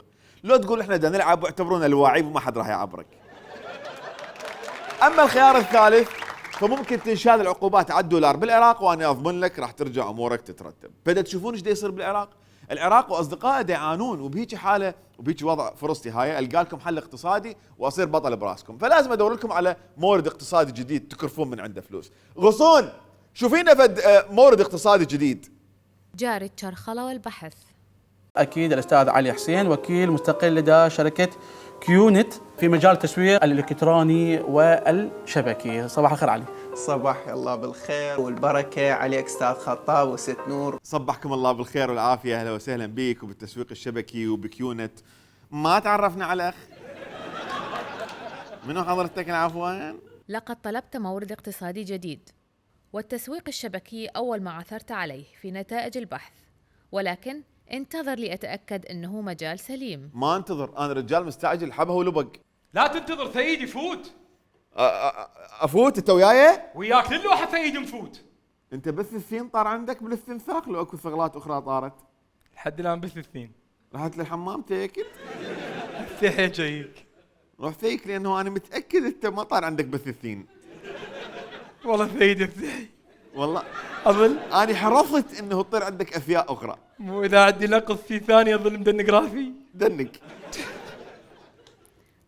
لو تقول إحنا بدنا نلعب واعتبرونا الواعيب وما حد راح يعبرك. أما الخيار الثالث فممكن تنشال العقوبات على $1 بالعراق، وانا اضمن لك راح ترجع امورك تترتب. بدأ تشوفون ايش يصير بالعراق؟ العراق واصدقائه يعانون، وبهيك حاله وبهيك وضع فرصتي هاي القى لكم حل اقتصادي واصير بطل براسكم، فلازم ادور لكم على مورد اقتصادي جديد تكرفون من عنده فلوس. غصون شوفينا فد مورد اقتصادي جديد. جاري الشرخلة والبحث. اكيد الاستاذ علي حسين وكيل مستقل لدى شركه كيونت في مجال التسويق الالكتروني والشبكي. صباح الخير علي. صباح الله بالخير والبركة عليك أستاذ خطاب وست نور. صبحكم الله بالخير والعافية، أهلا وسهلا بيك وبالتسويق الشبكي وبكيونت. ما تعرفنا على الأخ؟ منو حضرتك عفوا؟ لقد طلبت مورد اقتصادي جديد، والتسويق الشبكي أول ما عثرت عليه في نتائج البحث، ولكن انتظر لأتأكد أنه مجال سليم. ما انتظر، أنا رجال مستعجل حبه ولبق. لا تنتظر ثيدي فوت. افوت انت وياي؟ وياك للوحه ثيد نفوت. انت بث الثين طار عندك بالاستنساخ لو اكو شغلات اخرى طارت؟ لحد الان بث الثين. رحت للحمام تاكد؟ ثيك جايك. روح ثيك لانه انا متاكد انت ما طار عندك بث الثين. والله ثيد الثي. والله اظل انا حرصت انه تطير عندك اشياء اخرى. مو اذا عندي نقص في ثاني اظل مدنق راسي. دنق.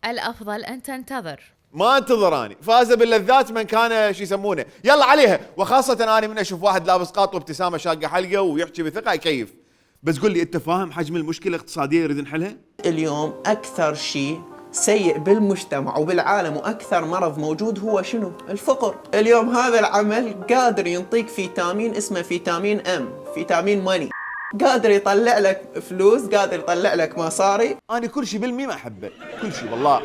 الافضل ان تنتظر. ما انتظر اني، فاز باللذات من كان شو يسمونه، يلا عليها، وخاصة اني من اشوف واحد لابس قاط وابتسامة شاقة حلقة ويحكي بثقة يكيف. بس قل لي انت فاهم حجم المشكلة الاقتصادية يريد نحلها؟ اليوم أكثر شيء سيء بالمجتمع وبالعالم وأكثر مرض موجود هو شنو؟ الفقر. اليوم هذا العمل قادر ينطيك فيتامين اسمه فيتامين ام، فيتامين ماني، قادر يطلع لك فلوس، قادر يطلع لك مصاري. أنا كل شيء بالميم أحبه، كل شيء والله.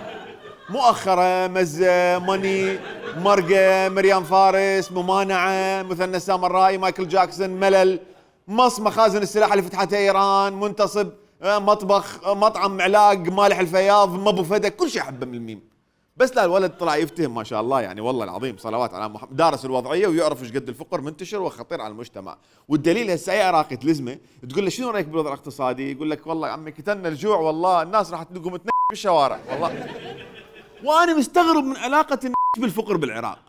مؤخرة مزة ماني مرقة مريم فارس ممانعة مثنى السامرائي مايكل جاكسون ملل مص مخازن السلاح اللي فتحتها إيران منتصب مطبخ مطعم علاق مالح الفياض مابو فدك، كل شيء أحبه من الميم. بس لا الولد طلع يفتهم ما شاء الله يعني والله العظيم صلوات على محمد، دارس الوضعية ويعرف ايش قد الفقر منتشر وخطير على المجتمع. والدليل هسه اي عراقي تلزمه تقول له شنو رايك بالوضع الاقتصادي؟ يقول لك والله عمي قتلنا الجوع والله الناس راح تقوم تنق بالشوارع والله. وانا مستغرب من علاقة بالفقر بالعراق.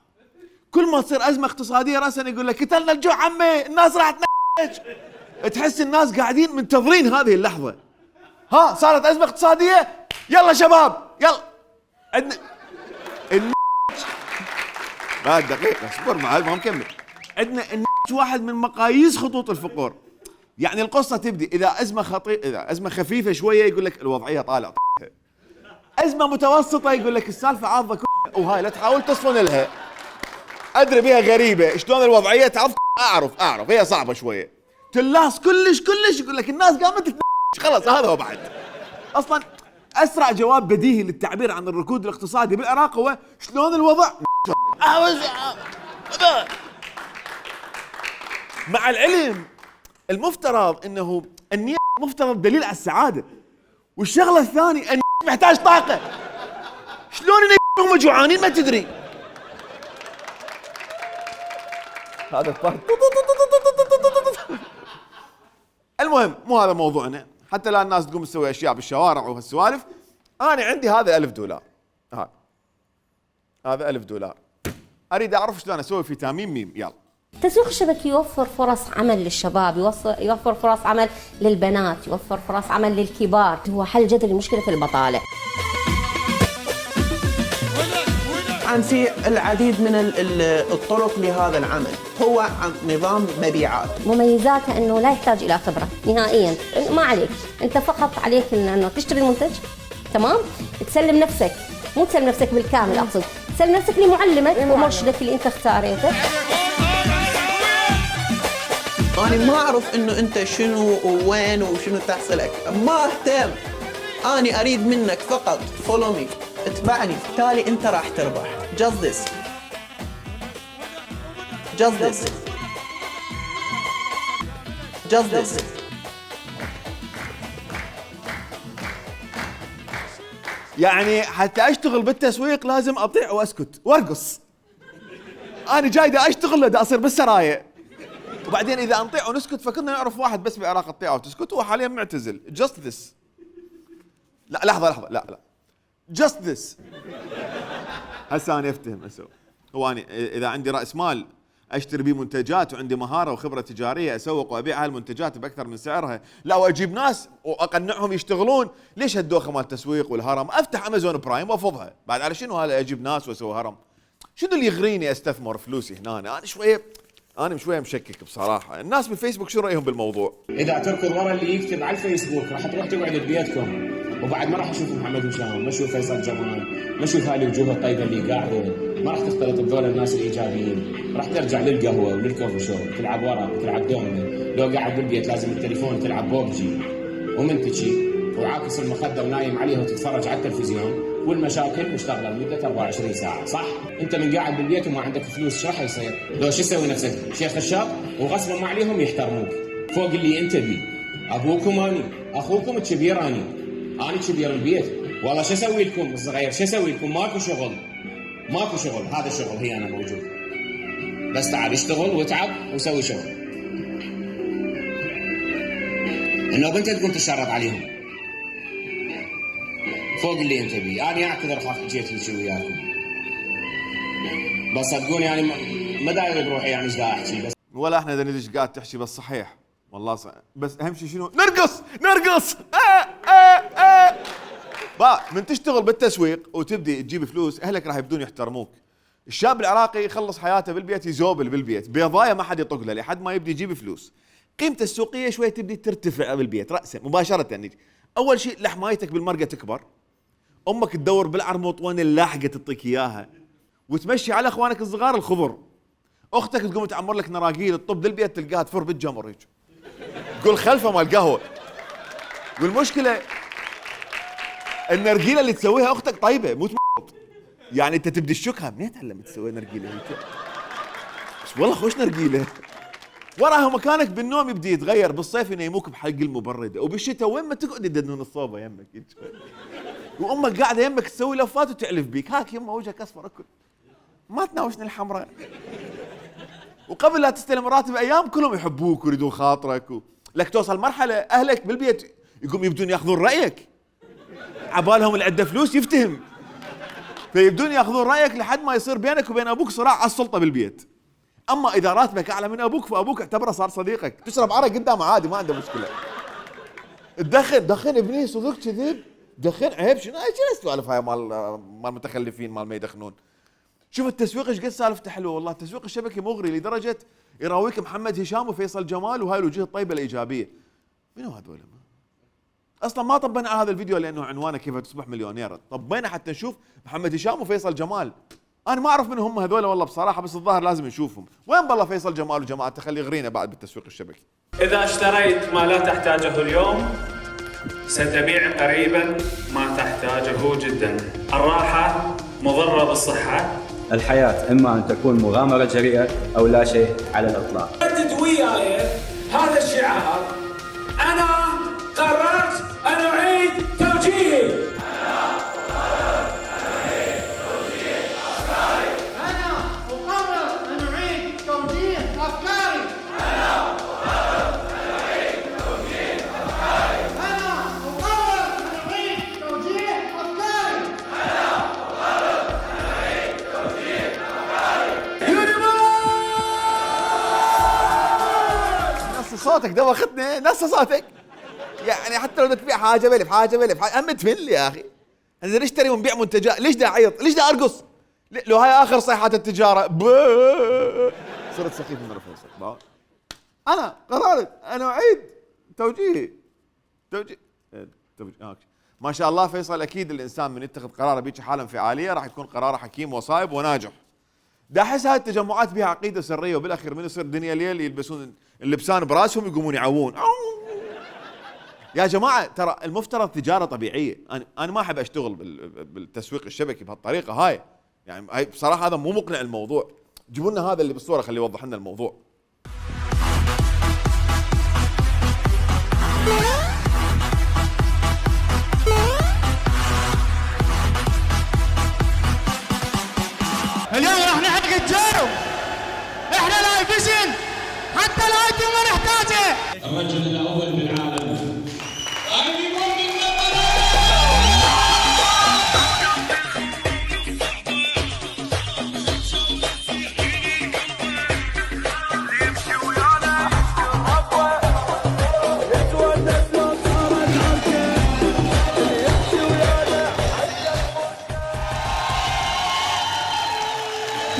كل ما تصير ازمة اقتصادية راسا يقول لك قتلنا الجوع عمي الناس راح تنق. تحس الناس قاعدين منتظرين هذه اللحظة. ها صارت ازمة اقتصادية يلا شباب يلا عندنا بعد دقيقة اصبر معاي ما مكمل. عندنا واحد من مقاييس خطوط الفقر. يعني القصة تبدي إذا أزمة خفيفة شوية يقول لك الوضعية طالع أزمة متوسطة يقول لك السالفة عاضة وهاي لا تحاول تصفن لها. أدري بها غريبة شلون الوضعية تعرف أعرف هي صعبة شوية. تلاص كلش يقول لك الناس قامت خلاص هذا هو بعد. أصلا أسرع جواب بديهي للتعبير عن الركود الاقتصادي بالعراق هو شلون الوضع مع العلم المفترض انه النية مفترض دليل على السعادة، والشغلة الثانية محتاج طاقة. شلون هم جوعانين ما تدري. هذا المهم مو هذا موضوعنا، حتى لا الناس تقوم تسوي اشياء بالشوارع وهالسوالف. انا عندي هذا $1000 هذا $1000 اريد اعرف شلون اسوي فيتامين ميم. يلا. التسويق الشبكي يوفر فرص عمل للشباب، يوفر فرص عمل للبنات، يوفر فرص عمل للكبار، هو حل جذري لمشكلة البطالة. عن في العديد من الطرق لهذا العمل، هو عن نظام مبيعات. مميزاتها انه لا يحتاج الى خبرة نهائيا، ما عليك، انت فقط عليك انه تشتري المنتج، تمام؟ تسلم نفسك، مو تسلم نفسك بالكامل، اقصد تسلم نفسك لمعلمك ومرشدك اللي انت اختاريته. أنا ما أعرف إنه أنت شنو ووين وشنو تحصلك، ما أهتم. أنا أريد منك فقط follow me، اتبعني، بالتالي أنت راح تربح. just this. يعني حتى اشتغل بالتسويق لازم اطيع واسكت وارقص. انا جاي دا اشتغل دا اصير بالسرايا، وبعدين اذا نطيع ونسكت فكنا نعرف واحد بس بالعراق تطيع وتسكت وهو حاليا معتزل. just this. لا لحظه لا just this. هسه انا افتهم اسوي. هو انا اذا عندي راس مال اشتري بيه منتجات وعندي مهاره وخبره تجاريه اسوق وابيع هالمنتجات باكثر من سعرها، لا واجيب ناس واقنعهم يشتغلون، ليش هالدوخه مال التسويق والهرم؟ افتح امازون برايم وافضها، بعد على شنو هذا اجيب ناس واسوي هرم؟ شنو اللي يغريني استثمر فلوسي هنا؟ انا شويه مشكك بصراحه. الناس بالفيسبوك شو رايهم بالموضوع؟ اذا تركض ورا اللي يكتب على الفيسبوك راح تروح تقعد ببيتكم، وبعد ما راح اشوف محمد هشام، ما اشوف فيصل جمال، ما اشوف هذه الوجوه الطيبه اللي قاعده، ما راح تختلط بذول الناس الايجابيين، راح ترجع للقهوه وللكوفي شوب، تلعب ورق، تلعب دومنه، لو قاعد بالبيت لازم التليفون تلعب بوبجي ومنتشي وعاكس المخده ونايم عليها وتتفرج على التلفزيون، والمشاكل مشتغله لمده 24 ساعه، صح؟ انت من قاعد بالبيت وما عندك فلوس شو راح يصير؟ لو شو تسوي نفسك شيخ الشاب وغصبا ما عليهم يحترموك فوق اللي انت بيه. ابوكم اني، اخوكم الكبير اني كبير البيت، والله شو اسوي لكم الصغير؟ شو اسوي لكم؟ ماكو شغل، هذا الشغل هي انا موجود، بس تعال اشتغل واتعب وسوي شغل. انه انت تقوم تشرط عليهم فوق اللي انت بيه. انا اعتذر خاف جيت لشي وياكم، بس صدقوني يعني ما داير بروحي يعني ايش قاعد احكي، بس ولا احنا اذا ندش قاعد تحكي بس صحيح والله صحيح. بس اهم شيء شنو؟ نرقص من تشتغل بالتسويق وتبدي تجيب فلوس اهلك راح يبدون يحترموك. الشاب العراقي يخلص حياته بالبيت يزوبل بالبيت بيضايه ما حد يطق له لحد ما يبدي يجيب فلوس. قيمته السوقيه شوي تبدي ترتفع بالبيت راسا مباشره. يعني اول شيء لحمايتك بالمرقه تكبر، امك تدور بالعرموط وين اللاحقه تعطيك اياها، وتمشي على اخوانك الصغار الخضر، اختك تقوم تعمر لك نراقيل تطب للبيت تلقاها تفر بالجمر هيك تقول خلفه مال قهوه. والمشكله النرجيله اللي تسويها اختك طيبه مو يعني انت تبدي تشكها منين تعلمت تسوي نرجيله هيك؟ بس والله خوش نرجيله. وراها مكانك بالنوم يبدي يتغير، بالصيف ينيموك بحق المبرده، وبالشتاء وين ما تقعد يدنون الصوبه يمك وامك قاعده يمك تسوي لفات وتعلف بيك، هاك يمه وجهك اصفر اكل ما تناوشني الحمراء. وقبل لا تستلم راتب ايام كلهم يحبوك ويريدون خاطرك لك توصل مرحله اهلك بالبيت يقوم يبدون ياخذون رايك، عبالهم اللي عنده فلوس يفتهم، فيبدون ياخذون رايك لحد ما يصير بينك وبين ابوك صراع على السلطه بالبيت. اما اذا راتبك اعلى من ابوك فابوك اعتبره صار صديقك، تشرب عرق قدامه عادي ما عنده مشكله. دخن ابني صدق كذب، دخن عيب شنو السوالف هاي مال متخلفين مال ما يدخنون. شوف التسويق ايش قد سالفته حلوه والله. التسويق الشبكي مغري لدرجه يراويك محمد هشام وفيصل جمال وهاي الوجوه الطيبه الايجابيه. منو هذول؟ اصلا ما طبينا على هذا الفيديو لانه عنوانه كيف تصبح مليونير، طبينا حتى نشوف محمد هشام وفيصل جمال. انا ما اعرف من هم هذول والله بصراحه، بس الظاهر لازم نشوفهم. وين بالله فيصل جمال وجماعته؟ خلي يغرينا بعد بالتسويق الشبكي. اذا اشتريت ما لا تحتاجه اليوم ستبيع قريبا ما تحتاجه جدا. الراحه مضره بالصحه. الحياه اما ان تكون مغامره جريئه او لا شيء على الاطلاق. ردد وياي هذا الشعار: انا قررت ان اعيد توجيهي. صوتك ده واخدني نفس صوتك. يعني حتى لو تبيع حاجه بلف هم تفل يا اخي. انا نشتري ونبيع منتجات، ليش دا اعيط؟ ليش دا ارقص؟ لو هاي اخر صيحات التجاره صرت سخيف من فيصل. انا قررت انا اعيد توجيهي. ما شاء الله فيصل، اكيد الانسان من يتخذ قراره بيك حاله انفعاليه راح يكون قراره حكيم وصائب وناجح. دا احس هاي التجمعات بها عقيده سريه، وبالاخير من يصير دنيا ليل يلبسون اللبسان براسهم يقومون يعوون. يا جماعه ترى المفترض تجاره طبيعيه. انا ما احب اشتغل بالتسويق الشبكي بهالطريقه هاي. يعني هاي بصراحه هذا مو مقنع الموضوع. جيبوا لنا هذا اللي بالصوره خليه يوضح لنا الموضوع. اليوم راح نحقق الجو. احنا لايفزين حتى الايتم ما نحتاجه. الرجل الاول بالعالم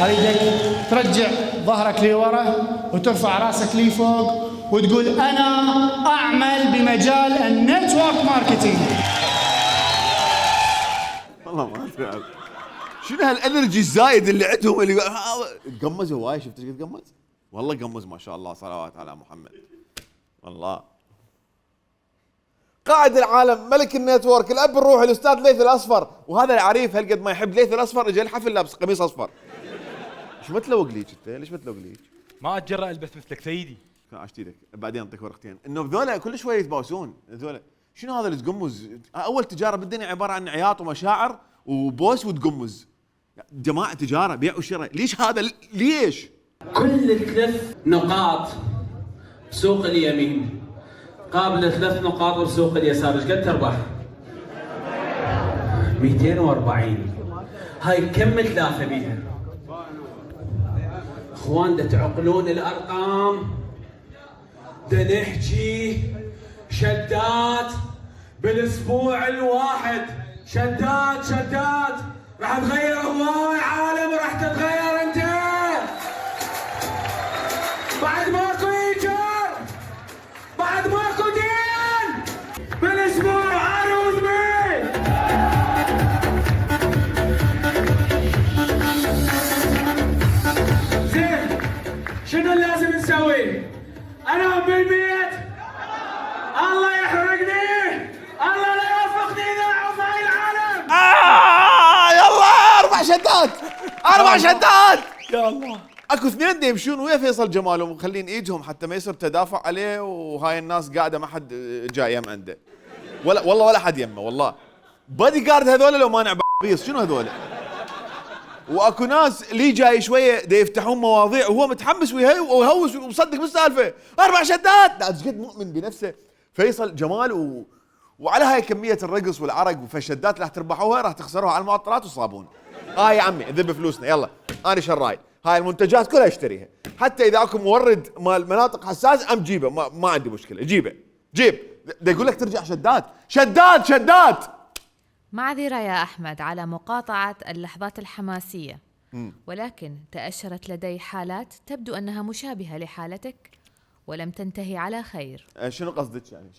اريدك ترجع ظهرك لورا وترفع راسك لي فوق وتقول انا اعمل بمجال النتورك ماركتينج. والله ما ادري شنو هالانرجي الزايد اللي عندهم، اللي تقمزوا هواي. شفت ايش تقمز؟ والله قمز ما شاء الله، صلوات على محمد. والله قائد العالم، ملك النتورك، الاب الروحي الاستاذ ليث الاصفر. وهذا العريف هالقد ما يحب ليث الاصفر اجى الحفل لابس قميص اصفر. ايش متلوق ليك انت؟ ليش متلوق ليك؟ ما اتجرأ البس مثلك سيدي. عشت ايدك بعدين اعطيك ورقتين. انه ذولا كل شويه يتباوسون ذولا. شنو هذا اللي تقمز؟ اول تجاره بالدنيا عباره عن عياط ومشاعر وبوس وتقمز. جماعه تجاره بيع وشراء، ليش هذا؟ ليش؟ كل 3 نقاط بسوق اليمين قابل 3 نقاط بسوق اليسار، ايش قد تربح؟ 240. هاي كم متلافه بيها؟ اخوان دا تعقلون الارقام، دا نحكي شدات بالاسبوع الواحد. شدات راح تغير هواي عالم، راح تتغير انت. بعد ماكو ايجار، بعد ماكو دين، بالاسبوع عروض بيه. زين شنو لازم نسوي؟ انام بالبيت، الله يحرقني، الله لا يوفقني اذا اعوف هاي العالم. يلا 4 شدات يا الله. اكو 2 دي يمشون ويا فيصل جمال ومخلين ايدهم حتى ما يصير تدافع عليه، وهاي الناس قاعده ما حد جاي يم عنده ولا حد يمه. والله بادي جارد هذول لو مانع بعبيص. شنو هذول؟ واكو ناس لي جاي شويه دا يفتحون مواضيع وهو متحمس ويهوس ومصدق بالسالفه. 4 شدات. ايش قد مؤمن بنفسه فيصل جمال وعلى هاي كميه الرقص والعرق فالشدات راح تربحوها راح تخسروها على المعطرات والصابون. يا عمي ذب فلوسنا يلا. انا شراي هاي المنتجات كلها اشتريها، حتى اذا اكو مورد مال مناطق حساسه جيبه، ما عندي مشكله. جيب دا يقول لك ترجع شدات. معذرة يا أحمد على مقاطعة اللحظات الحماسية، ولكن تأشرت لدي حالات تبدو أنها مشابهة لحالتك ولم تنتهي على خير. شنو قصدك يعني؟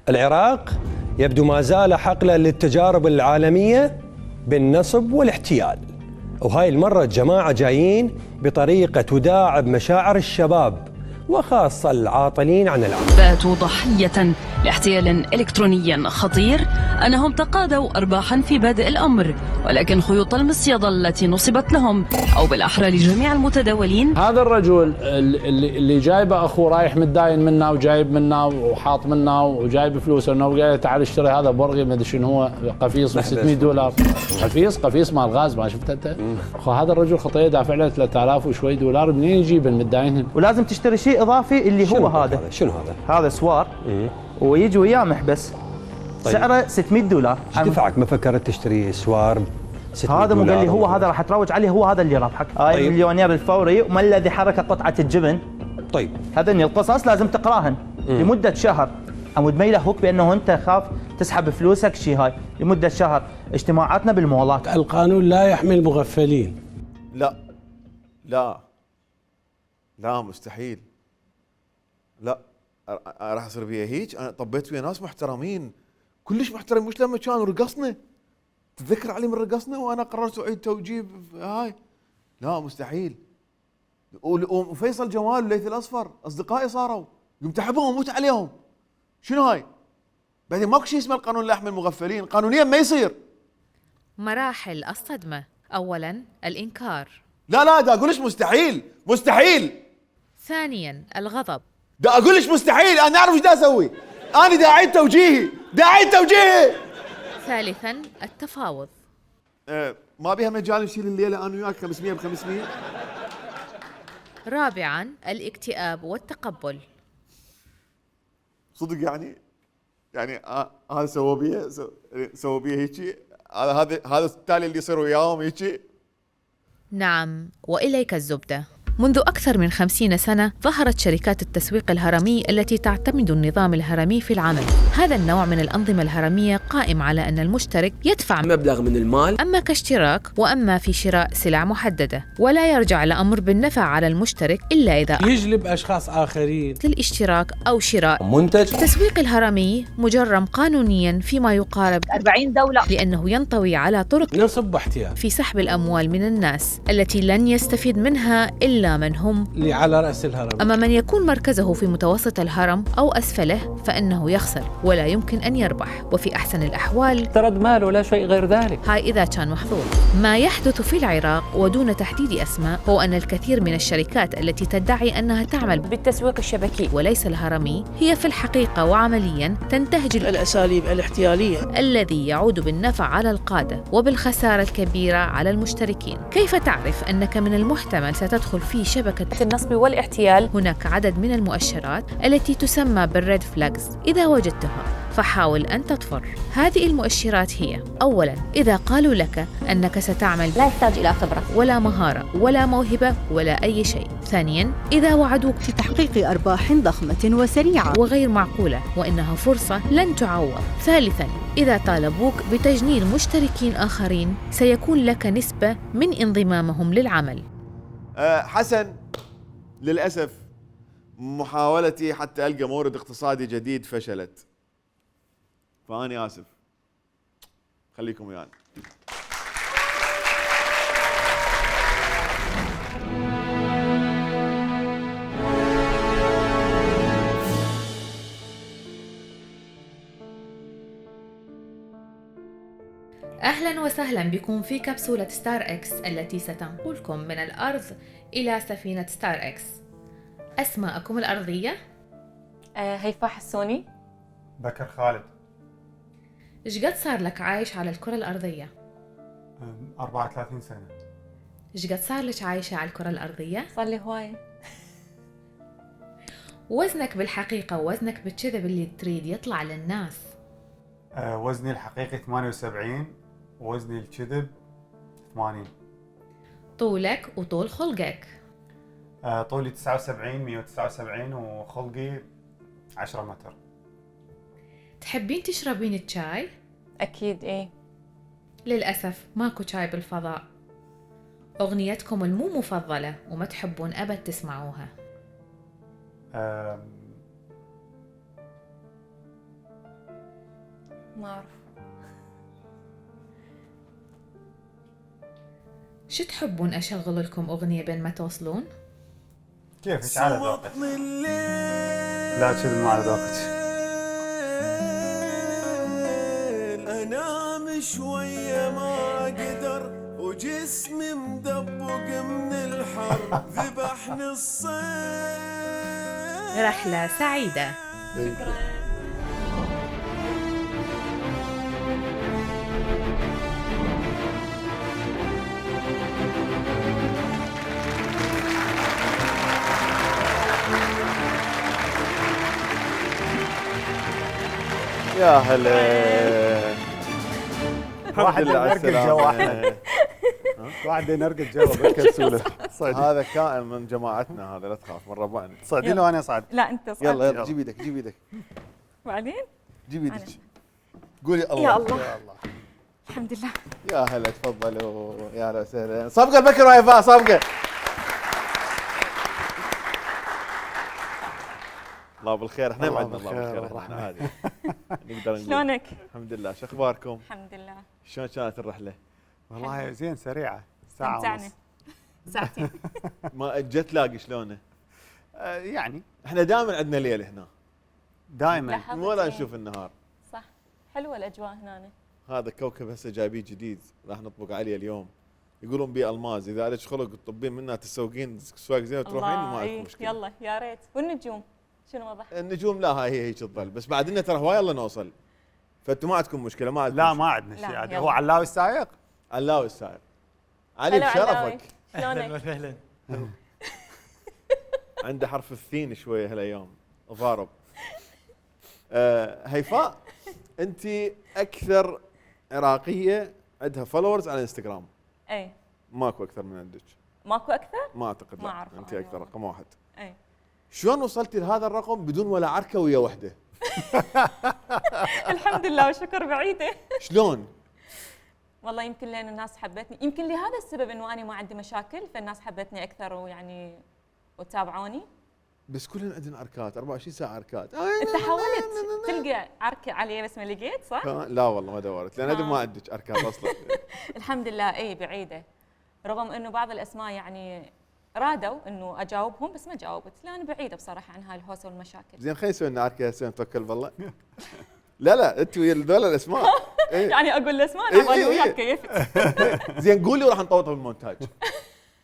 العراق يبدو ما زال حقلا للتجارب العالمية بالنصب والاحتيال، وهاي المرة الجماعة جايين بطريقة تداعب مشاعر الشباب وخاصة العاطلين عن العمل. باتوا ضحية لاحتيال إلكتروني خطير، أنهم تقاضوا أرباحا في بادئ الأمر، ولكن خيوط المصيدة التي نصبت لهم أو بالأحرى لجميع المتداولين. هذا الرجل اللي جايبه أخوه رايح متداين منا وجايب منا وحاط منا وجايب فلوسه انه قال تعال اشتري هذا برغي ما ادري شنو هو قفيص ب $600. قفيص مال غاز ما شفت انت؟ هذا الرجل خطيه دافع له 3000 وشوي $، منين يجيب المتداينين؟ ولازم تشتري شيء اضافي اللي هو هذا. شنو هذا سوار ويجي وياه محبس. طيب. سعره $600. ايش دفعك؟ ما فكرت تشتري سوار $600؟ هذا مو قال لي هو هذا راح تروج عليه، هو هذا اللي ربحك. هاي طيب. مليونير بالفوري، وما الذي حرك قطعه الجبن طيب هذين القصص لازم تقراهن لمده شهر. عمود ما يلهوك بانه انت خاف تسحب فلوسك شيء هاي لمده شهر. اجتماعاتنا بالمولات. القانون لا يحمي المغفلين. لا مستحيل. لا راح اصير بيها هيك. انا طبيت ويا ناس محترمين كلش محترم، مش لما كانوا رقصنا. تتذكر علي من رقصنا وانا قررت اعيد توجيه هاي. لا مستحيل. وفيصل جمال والليث الاصفر اصدقائي صاروا، قمت احبهم واموت عليهم. شنو هاي؟ بعدين ماكو شيء اسمه القانون لا يحمي المغفلين، قانونيا ما يصير. مراحل الصدمة. أولاً الإنكار. لا دا اقولش مستحيل. ثانياً الغضب. دا اقولش مستحيل، انا اعرف ايش دا اسوي. انا دا اعيد توجيهي. ثالثاً التفاوض. ما بيها مجال نشيل الليله انا وياك 500 ب500. رابعاً الاكتئاب والتقبل. صدق يعني هذا سووا بيه هيجي. هذا التالي اللي يصير وياهم هيجي. نعم، وإليك الزبدة. منذ أكثر من 50 سنة ظهرت شركات التسويق الهرمي التي تعتمد النظام الهرمي في العمل. هذا النوع من الأنظمة الهرمية قائم على أن المشترك يدفع مبلغ من المال أما كاشتراك وأما في شراء سلع محددة، ولا يرجع الأمر بالنفع على المشترك إلا إذا يجلب أشخاص آخرين للاشتراك أو شراء منتج. التسويق الهرمي مجرم قانونياً فيما يقارب 40 دولة، لأنه ينطوي على طرق نصب واحتيال في سحب الأموال من الناس التي لن يستفيد منها إلا من هم اللي على رأس الهرم. أما من يكون مركزه في متوسط الهرم أو أسفله فإنه يخسر ولا يمكن أن يربح، وفي أحسن الأحوال ترد مال ولا شيء غير ذلك. هاي إذا كان محظوظ. ما يحدث في العراق ودون تحديد أسماء هو أن الكثير من الشركات التي تدعي أنها تعمل بالتسويق الشبكي وليس الهرمي هي في الحقيقة وعمليا تنتهج الأساليب الاحتيالية الذي يعود بالنفع على القادة وبالخسارة الكبيرة على المشتركين. كيف تعرف أنك من المحتمل ستدخل في شبكة النصب والاحتيال؟ هناك عدد من المؤشرات التي تسمى بالريد فلاجز. إذا وجدتها فحاول أن تطفر. هذه المؤشرات هي: أولاً إذا قالوا لك أنك ستعمل لا يحتاج إلى خبرة ولا مهارة ولا موهبة ولا أي شيء. ثانياً إذا وعدوك في تحقيق أرباح ضخمة وسريعة وغير معقولة وإنها فرصة لن تعوض. ثالثاً إذا طالبوك بتجنيد مشتركين آخرين سيكون لك نسبة من انضمامهم للعمل. حسن، للأسف محاولتي حتى ألقى مورد اقتصادي جديد فشلت، فأني آسف. خليكم ويانا. أهلاً وسهلاً بكم في كبسولة ستار إكس التي ستنقلكم من الأرض إلى سفينة ستار إكس. أسماءكم الأرضية؟ هيفاء حسوني. بكر خالد. إيش قد صار لك عايش على الكرة الأرضية؟ 34 سنة. إيش قد صار لك عايشة على الكرة الأرضية؟ صار لي هواية. وزنك بالحقيقة ووزنك بالكذب اللي تريد يطلع للناس؟ وزني الحقيقي 78 ووزني الكذب 80. طولك وطول خلقك؟ طولي 79 179 وخلقي 10 متر. تحبين تشربين الشاي؟ أكيد إيه. للأسف ماكو شاي بالفضاء. أغنيتكم المو مفضلة وما تحبون أبد تسمعوها؟ ما أعرف. شو تحبون أشغل لكم أغنية بين ما توصلون؟ كيفك على ذوقك. لا كذب ما على ذوقك. أنام شوية ما أقدر وجسمي مدبق من الحر ذبحني الصيف. رحلة سعيدة. يا هلا. واحد يركب جو واحد. واحد ينرقد جوا بالكبسوله. هذا كائن من جماعتنا هذا، لا تخاف، من ربعنا. تصعدين له وانا اصعد. لا انت صعد. يلا يلا، جيب ايدك جيب ايدك بعدين جيب ايدك، قولي الله. يا الله. الحمد لله. يا هلا، تفضلوا، يا هلا وسهلا. صفقه بكر وهيفاء، صفقه. الله بالخير، احنا ما عندنا الله بالخير، احنا عادي نقدر نقول. شلونك؟ الحمد لله، شو اخباركم؟ الحمد لله. شلون كانت الرحله؟ والله زين، سريعه، ساعه ونص. ساعتين. ما جت لاقي شلونه؟ يعني احنا دائما عندنا ليل هنا، دائما مو لا نشوف النهار. صح، حلوه الاجواء هنا. هذا كوكب هسه جايبيه جديد، راح نطبق عليه اليوم. يقولون بيه الماز، اذا لك خلق تطبين منها تسوقين سواق زين وتروحين ما عندكم مشكله. يلا يا ريت. والنجوم شنو وضعها؟ النجوم لا، هاي هيك تظل، بس بعد لنا ترى هواي يلا نوصل. فانتم ما عندكم مشكله، ما عندكم لا ما عندنا شيء عاد. هو علاوي السايق؟ علاوي السايق. علي بشرفك. شلونك؟ وسهلا. عنده حرف الثين شويه هالايام، ضارب. هيفاء، انت اكثر عراقيه عندها فولورز على انستغرام. اي. ماكو اكثر من عندك. ماكو اكثر؟ ما اعتقد. ما اعرف. انت اكثر، رقم واحد. اي. شلون وصلتي لهذا الرقم بدون ولا عركه ويا وحده؟ الحمد لله والشكر بعيده. شلون؟ والله يمكن لان الناس حبتني، يمكن لهذا السبب انه انا ما عندي مشاكل، فالناس حبتني اكثر ويعني وتابعوني. بس كلنا عندنا عركات، 24 ساعه عركات. انت حاولت تلقى عركه علي بس ما لقيت، صح؟ لا والله ما دورت، لان ادري ما عندك عركات اصلا. الحمد لله. اي بعيده، رغم انه بعض الاسماء يعني رادوا انه اجاوبهم بس ما جاوبت، لان بعيده بصراحه عن هاي الهوسه والمشاكل. زين خلينا نسوي لنا عركه هسه نتوكل بالله. لا انت ويا ذول الاسماء. يعني اقول الاسماء انا بالي وياك كيفت. زين قولي وراح نطوطها بالمونتاج.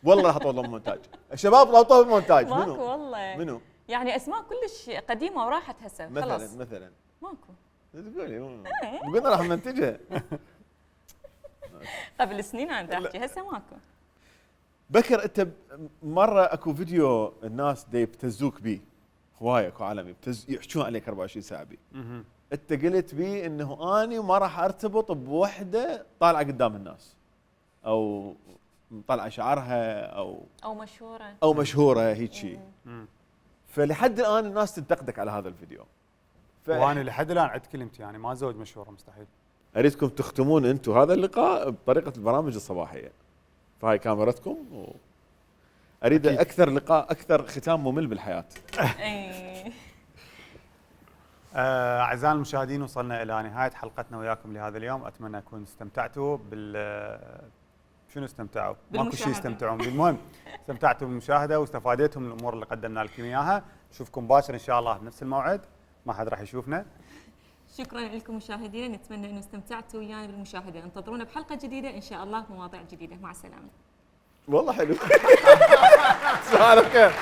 والله راح اطوطها بالمونتاج. الشباب طوطوها بالمونتاج. ماكو والله. منو؟ يعني اسماء كلش قديمه وراحت هسه خلاص. مثلا ماكو. تقولي قلنا راح ننتجها قبل سنين انا احكي، هسه ماكو. بكر، انت مره اكو فيديو الناس دي يبتزوك بيه، هوايه اكو عالم يحجون عليك 24 ساعه بيه. انت قلت بيه انه اني ما راح ارتبط بوحده طالعه قدام الناس، او طالعه شعرها او مشهوره هيك شيء. فلحد الان الناس تنتقدك على هذا الفيديو. وانا لحد الان عد كلمتي، يعني ما زوج مشهوره مستحيل. اريدكم تختمون انتم هذا اللقاء بطريقه البرامج الصباحيه. فهاي كاميرتكم اريد اكثر لقاء، اكثر ختام ممل بالحياه. اعزائنا المشاهدين، وصلنا الى نهايه حلقتنا وياكم لهذا اليوم. اتمنى تكونوا استمتعتوا شنو استمتعوا؟ ماكو شيء يستمتعون به، المهم استمتعتوا بالمشاهده واستفادتوا من الامور اللي قدمنا لكم اياها. نشوفكم باكر ان شاء الله بنفس الموعد، ما حد راح يشوفنا. شكرا لكم مشاهدينا، نتمنى انه استمتعتوا ويانا بالمشاهده. انتظرونا بحلقه جديده ان شاء الله، مواضيع جديده. مع السلامه. والله حلو. سؤالك